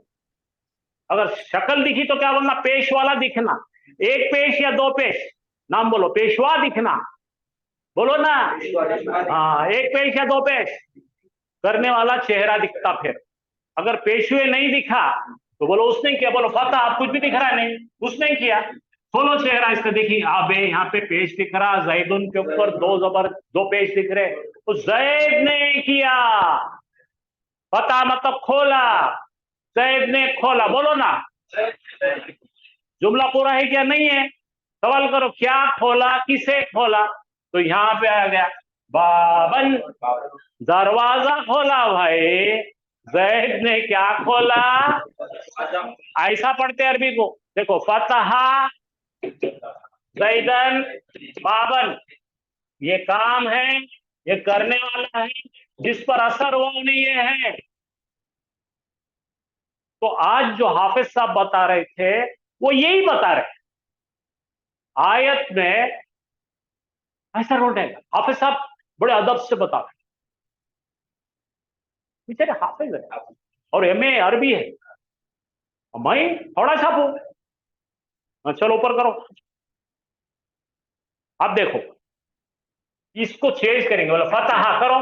अगर शक्ल दिखी तो क्या बोलना, पेश वाला दिखना, 1 पेश या 2 पेश, नाम बोलो, पेशवा दिखना, बोलो ना, हाँ 1 पेश या 2 पेश, करने वाला चेहरा दिखता। फिर अगर पेशवे नहीं दिखा तो बोलो उसने किया, बोलो फतहा, आप कुछ भी दिख रहा नहीं, उसने किया। खोलो चेहरा इसका, देखिए अबे यहाँ पे पेश दिख रहा, जैदुन के ऊपर 2 जबर 2 पेश दिख रहे, तो जैद ने किया। फतहा मतलब खोला, जैद ने खोला, बोलो ना। जुमला पूरा है क्या, नहीं है, सवाल करो, क्या खोला, किसे खोला। तो यहाँ पे आ गया, बाबन, दरवाजा खोला भाई, जैद ने क्या खोला। ऐसा पढ़ते अरबी को, देखो, फतहा जैदन बाबन, ये काम है, ये करने वाला है, जिस पर असर हुआ उन्हें ये है। तो आज जो हाफिज साहब बता रहे थे वो यही बता रहे, आयत में ऐसा रोड है। हाफिज साहब बड़े अदब से बता रहे, बेचारे हाफिज है और एमए अरबी है, मैं थोड़ा छापू। चलो ऊपर करो, अब देखो इसको चेंज करेंगे, बोला फतहा करो।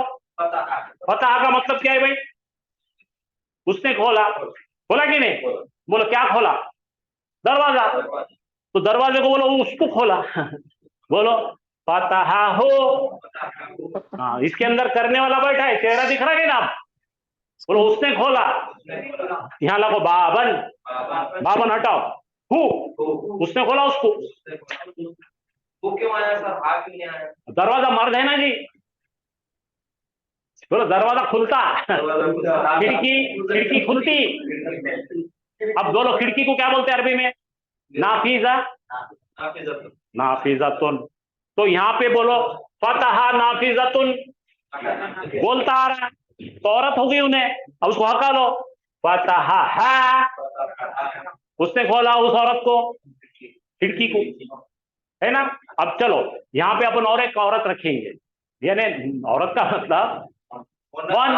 फतहा का मतलब क्या है भाई, उसने खोला, खोला कि नहीं? बोलो क्या खोला? दरवाजा। तो दरवाजे को बोलो उसको खोला। बोलो फतहा हो। हाँ, इसके अंदर करने वाला बैठा है, चेहरा दिख रहा है ना? बोलो उसने खोला। यहाँ लगो बाबन, बाबन हटाओ। हु, उसने खोला उसको। दरवाजा मर्द है ना जी? बोलो दरवाजा खुलता, खिड़की खुलती। अब बोलो खिड़की को क्या बोलते हैं अरबी में? नाफीजा, नाफीजातुन। तो यहाँ पे बोलो फतहा नाफीजातुन, बोलता आ रहा है तो औरत हो गई उन्हें, अब उसको हका लो। फतहा है, उसने खोला उस औरत को, खिड़की को, है ना? अब चलो यहाँ पे अपन और एक औरत रखेंगे, यानी औरत का मतलब वन।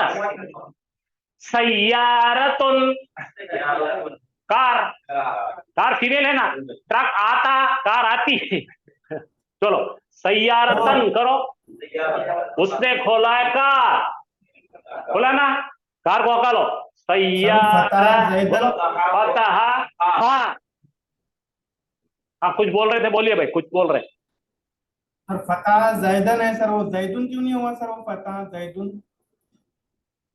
सैयारतुन, कार, कार फीमेल है ना? ट्रक आता, कार आती। चलो सैयारतन करो। उसने खोला है कार, खोला ना? कार को हका लो। फतहा हाँ। हाँ कुछ बोल रहे थे, बोलिए भाई, कुछ बोल रहे। सर फतह जैदन है सर, वो जैदुन क्यों नहीं हुआ सर? वो फतह जैदुन,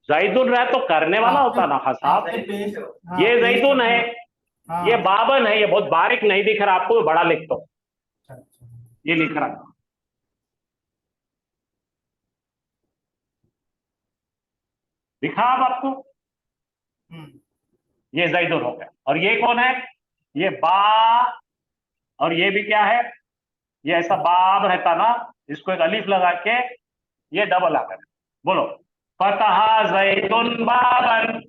जैदुन रहे तो करने वाला होता ना साहब। ये जैतून है, ये बाबन है, ये बहुत बारीक नहीं दिख रहा आपको, बड़ा लिख दो, ये लिख रहा। दिखा अब आपको? ये जैतून हो गया। और ये कौन है? ये बा, और ये भी क्या है? ये ऐसा बाब रहता ना, इसको एक अलीफ लगा के ये डबल आकर बोलो फतहा जैदुन बाबन।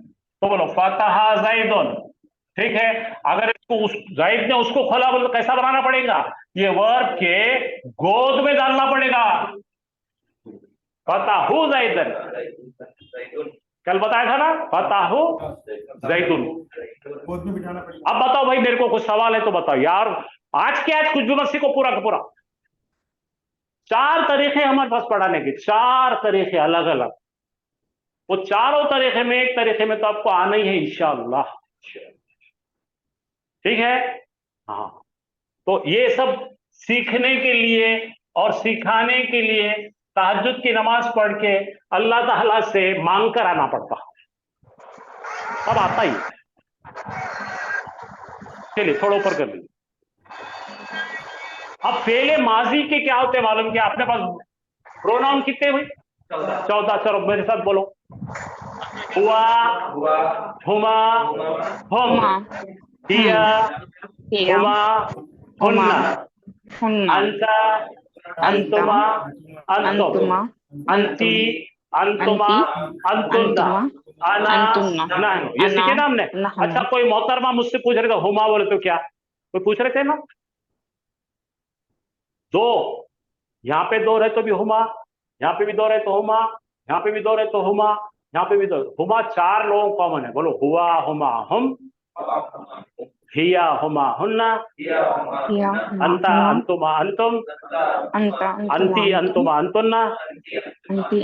तो बोलो फतहा जैदुन, ठीक है। अगर इसको उस जैद ने उसको खोला बोलो कैसा बनाना पड़ेगा? ये वर्ब के गोद में डालना पड़ेगा। फतहु जैदन, कल बताया था ना, फतहु जैदुन। अब बताओ भाई, मेरे को कुछ सवाल है तो बताओ यार। आज के आज कुछ भी मत सीखो, पूरा का पूरा। 4 तरीके हमारे पास पढ़ाने के, 4 तरीके अलग अलग। वो चारों तरीके में एक तरीके में तो आपको आना ही है इंशाअल्लाह, ठीक है? हाँ, तो ये सब सीखने के लिए और सिखाने के लिए तहज्जुद की नमाज पढ़ के अल्लाह ताला से मांग कर आना पड़ता, अब आता ही। चलिए थोड़ा ऊपर कर लीजिए। अब फेले माजी के क्या होते हैं मालूम? क्या अपने पास प्रोनाउन कितने हुए? 14। चलो मेरे साथ बोलो। हुआ, हुमा, हुम, हिया, हुमा, हुन्ना, अंता, अंतुमा, अंतुम, अंती, अंतुमा, अंतुन्ना, अना, नहनु। ये सीखे ना हमने? अच्छा कोई मोहतरमा मुझसे पूछ रहे थे हुमा बोले तो क्या? कोई पूछ रहे थे ना? 2, यहाँ पे 2 रहे तो भी हुमा, यहाँ पे भी 2 रहे तो हुमा, यहाँ पे भी 2 रहे तो हुमा, यहाँ पे भी 2। हुमा 4 लोगों कॉमन है, बोलो हुआ, हुमा, हुम, हिया, हुमा, हुन्ना, अंता, अंतुमा, अंतुम, अंती, अंतुमा, अंतुन्ना,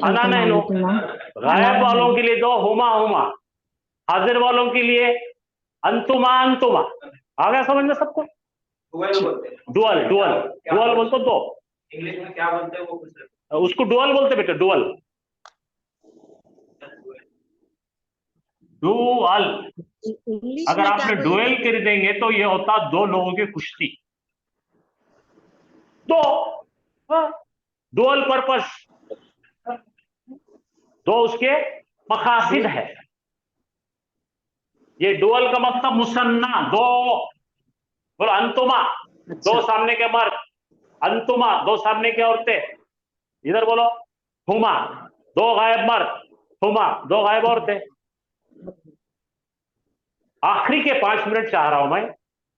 अना, नहनु। गायब वालों के लिए 2 हुमा, हुमा। हाजिर वालों के लिए अंतुमा, अंतुमा। आ गया समझ में सबको? डुअल, डुअल, डुअल बोलते 2। इंग्लिश में क्या बोलते हैं वो? उसको डुअल बोलते बेटा, डुअल, डुअल। अगर आपने डुएल कर देंगे तो ये होता 2 लोगों की कुश्ती। 2 डुअल पर्पस, 2 उसके मकासिद है। ये डुअल का मतलब मुसन्ना 2। बोलो अंतुमा, 2 सामने के मर्द, अंतुमा 2 सामने की औरतें। इधर बोलो हुमा, 2 गायब मर्द, हुमा 2 गायब औरतें। आखिरी के 5 मिनट चाह रहा हूं मैं,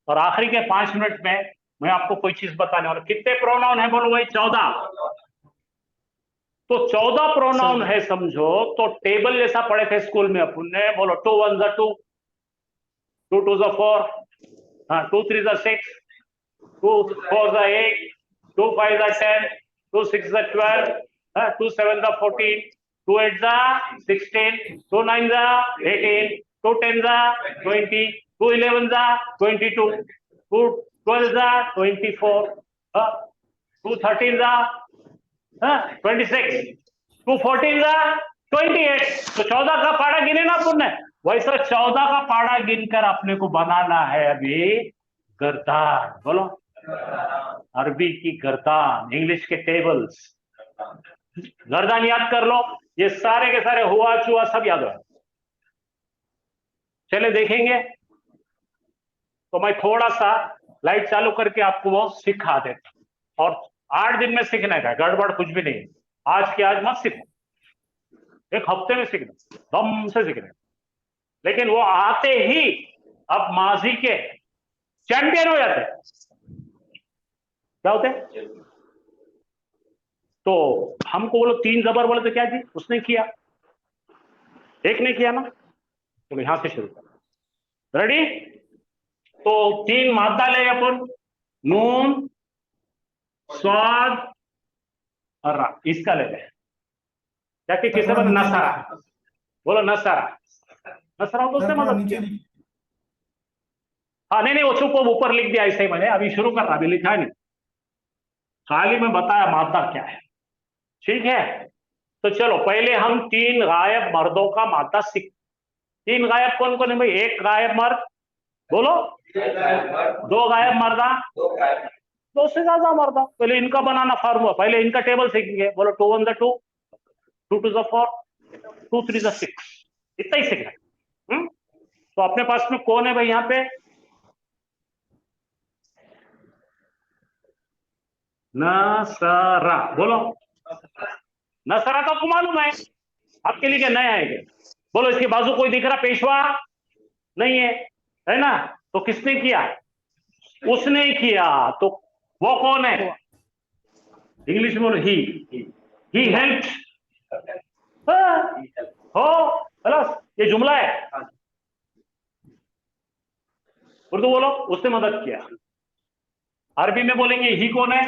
और आखिरी के 5 मिनट में मैं आपको कोई चीज बताने वाला। कितने प्रोनाउन है बोलो भाई? 14। तो 14 प्रोनाउन है समझो, तो टेबल जैसा पढ़े थे स्कूल में अपन ने। बोलो 2 1 2, 2 2 4, 2 3 6, 2 4 8, 2 5 10, 2 6 12, 2 7 14, 2 8 16, 2 9 18, 2 10s are 20, 2 11s are 22, 2 12s are 24, 2 13s are 26, 2 14s are 28। तो 14 का पाड़ा गिने ना अपन ने, वैसा 14 का पाड़ा गिनकर अपने को बनाना है अभी गर्दान। बोलो अरबी की गर्दान, इंग्लिश के टेबल्स। गर्दान याद कर लो, ये सारे के सारे हुआ चुआ सब याद हो। चले देखेंगे, तो मैं थोड़ा सा लाइट चालू करके आपको वो सिखा देता, और 8 दिन में सीखने का, गड़बड़ कुछ भी नहीं। आज के आज मत सीखो, एक हफ्ते में सीखना, दम से सीखना। लेकिन वो आते ही अब माजी के चैंपियन हो जाते। क्या होते? तो हमको बोलो 3 जबर बोले तो क्या जी उसने किया, एक ने किया ना। तो यहां से शुरू कर, रेडी? तो 3 मादा ले अपन, नून, स्वाद और रा, इसका ले लें। क्या कि किसे बोले? नसारा। बोलो नसारा। नसारा तो उसने मदद किया। हाँ नहीं वो चुप, वो ऊपर लिख दिया ऐसे ही मैंने, अभी शुरू कर रहा, अभी लिखा है नहीं, खाली मैं बताया मादा क्या है। ठीक है, तो चलो पहले हम 3 गायब मर्दों का मादा सीख। 3 गायब कौन कौन है भाई? 1 गायब मर्द, बोलो 2 गायब मर्दा, 2 से ज्यादा मर्दा। पहले इनका बनाना फार्मूला, पहले इनका टेबल सीखेंगे। बोलो 2 1 2, 2 2 4, 2 3 6, इतना ही सीखना है। तो अपने पास में कौन है भाई यहाँ पे? नसरा। बोलो नसरा तो आपको मालूम है, आपके लिए क्या नया है क्या? बोलो इसके बाजू कोई दिख रहा पेशवा नहीं है ना? तो किसने किया? उसने किया। तो वो कौन है? इंग्लिश में बोलो ही हेल्प्ड। हो बस, ये जुमला है। उर्दू बोलो उसने मदद किया। अरबी में बोलेंगे ही कौन है?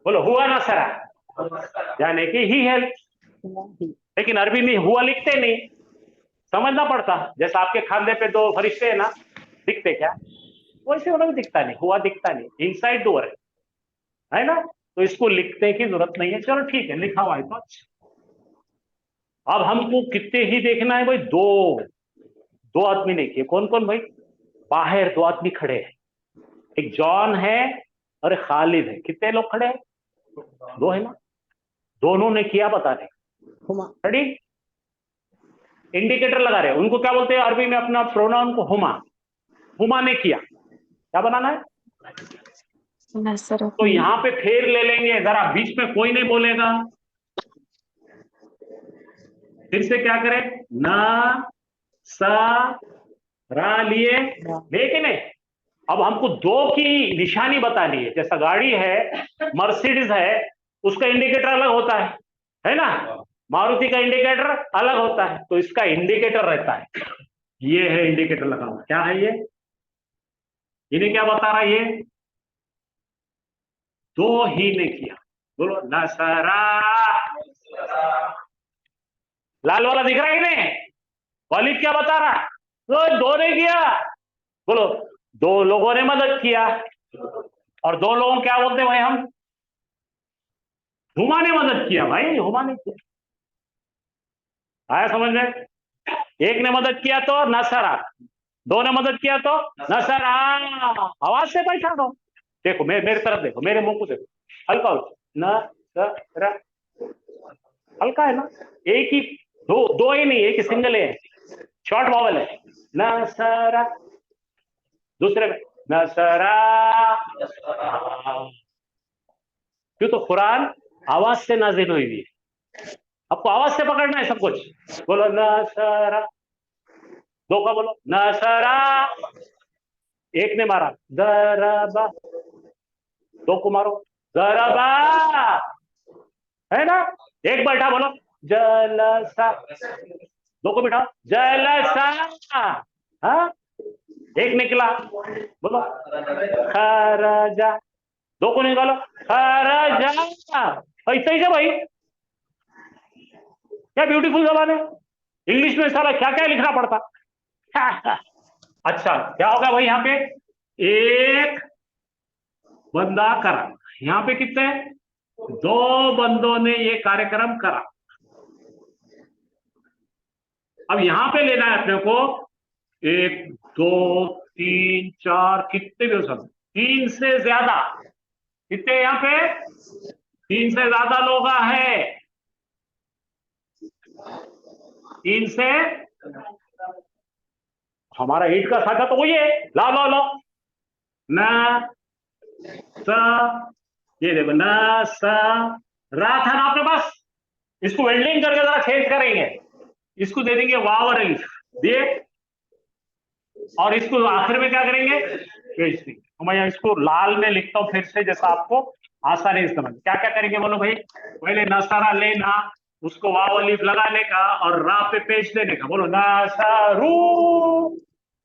बोलो हुआ नसरा, यानी कि ही हेल्प। लेकिन अरबी में हुआ लिखते नहीं, समझना पड़ता। जैसे आपके खांधे पे 2 फरिश्ते हैं ना, दिखते क्या? वैसे उन्हें भी दिखता नहीं, हुआ दिखता नहीं, इनसाइड डोर है ना? तो इसको लिखने की जरूरत नहीं है। चलो ठीक है, लिखा हुआ है तो अच्छा। अब हमको कितने ही देखना है भाई? 2 आदमी ने किए। कौन कौन भाई? बाहर 2 आदमी खड़े हैं, एक जॉन है और एक खालिद है। कितने लोग खड़े हैं? 2 है ना? दोनों ने किया, बता रहे। रेडी? इंडिकेटर लगा रहे, उनको क्या बोलते हैं अरबी में? अपना प्रोनाउन को हुमा। हुमा ने किया। क्या बनाना है? तो यहां पे फेर ले लेंगे जरा, बीच में कोई नहीं बोलेगा। फिर से क्या करें? ना सा रा लिए, लेकिन अब हमको 2 की निशानी बतानी है। जैसा गाड़ी है, मर्सिडीज है, उसका इंडिकेटर अलग होता है ना? मारुति का इंडिकेटर अलग होता है, तो इसका इंडिकेटर रहता है। ये है इंडिकेटर लगा हुआ। क्या है ये? इन्हें क्या बता रहा है ये? 2 ही ने किया। बोलो नसरा। लाल वाला दिख रहा है नहीं? वालिद क्या बता रहा? तो 2 ने किया। बोलो 2 लोगों ने मदद किया। और 2 लोगों क्या बोलते हैं भाई हम? हुमा ने मदद किया भाई, हुमा ने किया। आया समझ में? 1 ने मदद किया तो नसरा, 2 ने मदद किया तो नसरा। आवाज से बैठा दो। देखो मेरे तरफ देखो, मेरे मुंह को देखो, हल्का हो नसरा, हल्का है ना? एक ही, दो ही नहीं, एक ही सिंगल है, शॉर्ट वावल है। नसरा। दूसरे में नसरा। क्यों? तो कुरान आवाज से नाजिल हुई है, आपको आवाज से पकड़ना है सब कुछ। बोलो नसरा। 2 का बोलो नसरा। 1 ने मारा जराबा, 2 को मारो जराबा, है ना? 1 बैठा, बोलो जलसा। 2 को बिठाओ जलसा। हाँ, 1 निकला, बोलो खरजा। 2 को निकालो खरजा। ऐसा ही है भाई, क्या ब्यूटीफुल जबान है। इंग्लिश में साला क्या क्या लिखना पड़ता। अच्छा क्या होगा भाई, यहाँ पे एक बंदा करा, यहाँ पे कितने, 2 बंदों ने ये कार्यक्रम करा। अब यहां पे लेना है अपने को 1 2 3 4, कितने भी हो सकते, 3 से ज्यादा, कितने यहाँ पे 3 से ज्यादा लोग है, 3 से, हमारा ईट का साका तो वही है, ला ला ला न सा, ये देखो न सा रा था ना आपके पास, इसको वेल्डिंग करके जरा चेंज करेंगे, इसको दे देंगे वाव और अलिफ दिए, और इसको आखिर में क्या करेंगे, पेज देंगे। तो मैं इसको लाल में लिखता हूं फिर से, जैसा आपको आसानी से समझ। क्या क्या करेंगे बोलो भाई, पहले नसारा लेना, उसको वाव अलिफ लगाने का और रा पे पेज देने का, बोलो नसारू,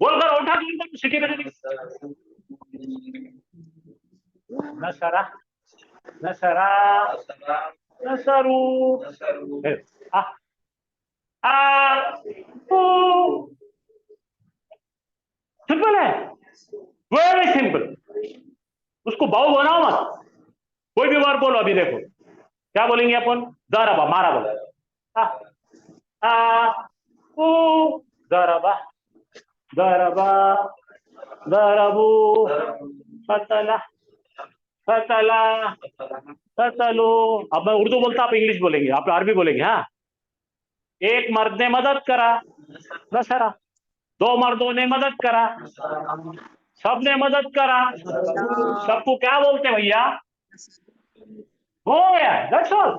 बोलकर उठा के सीटी बजा देंगे, नसरा नसरा नसरू, सिंपल है, वेरी सिंपल। उसको बाऊ बनाओ मत, कोई भी वर्ड बोलो। अभी देखो क्या बोलेंगे अपन, दरबा, मारा बोलो, दरबा दरबा दरबू, फतला फतला फतलो। अब मैं उर्दू बोलता, आप इंग्लिश बोलेंगे, आप अरबी बोलेंगे। हाँ, एक मर्द ने मदद करा, नसरा, 2 मर्दों ने मदद करा, सबने मदद करा, सबको क्या बोलते भैया, हो गया, दैट्स ऑल।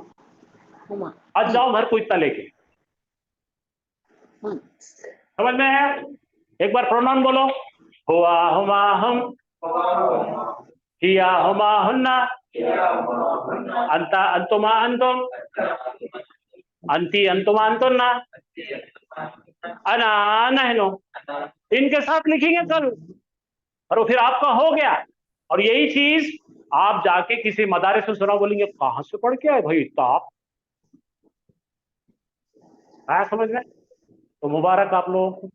आज जाओ घर को इतना लेके, समझ में है। एक बार प्रोनाउन बोलो, हुआ हुमा हम, हिया हुमा हुन्ना, अंता अंतुमा अंतुम, अंती अंतुमा अंतुन्ना, अना नहनो, इनके साथ लिखेंगे कल, और फिर आपका हो गया। और यही चीज आप जाके किसी मदारिस से सुना, बोलेंगे कहां से पढ़ के आए भाई इतना आप, आया समझ में। तो मुबारक आप लोगों को,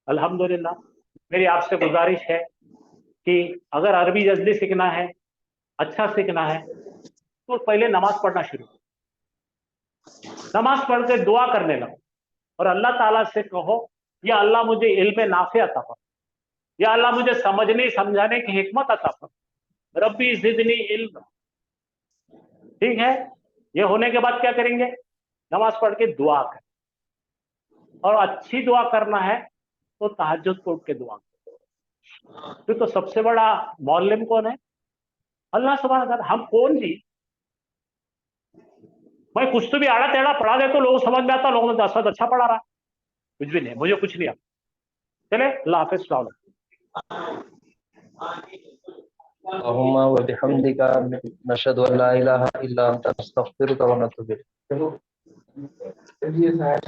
अल्हम्दुलिल्लाह। मेरी आपसे गुजारिश है कि अगर अरबी जल्दी सीखना है, अच्छा सीखना है, तो पहले नमाज पढ़ना शुरू, नमाज पढ़ के दुआ करने लगो और अल्लाह ताला से कहो, या अल्लाह मुझे इल्म नाफे अता कर, या अल्लाह मुझे समझने समझाने की हिकमत अता कर, रब्बी जिदनी इल्म। ठीक है, ये होने के बाद क्या करेंगे, नमाज पढ़ के दुआ करें, और अच्छी दुआ करना है तो तहज्जुद को उठ के दुआ करें। फिर तो सबसे बड़ा मौलिम कौन है, अल्लाह सुब्हानहू व तआला। हम कौन जी, मैं कुछ तो भी आड़ा टेढ़ा पढ़ा दे तो लोग समझ में आता, लोगों ने असद अच्छा पढ़ा रहा, कुछ भी नहीं, मुझे कुछ नहीं आता। चले, अल्लाह हाफिज़। अल्लाहुम्मा व बिहम्दिका नशहदु अल्ला इलाहा इल्ला अंता नस्तगफिरुका व नतूबु इलैक।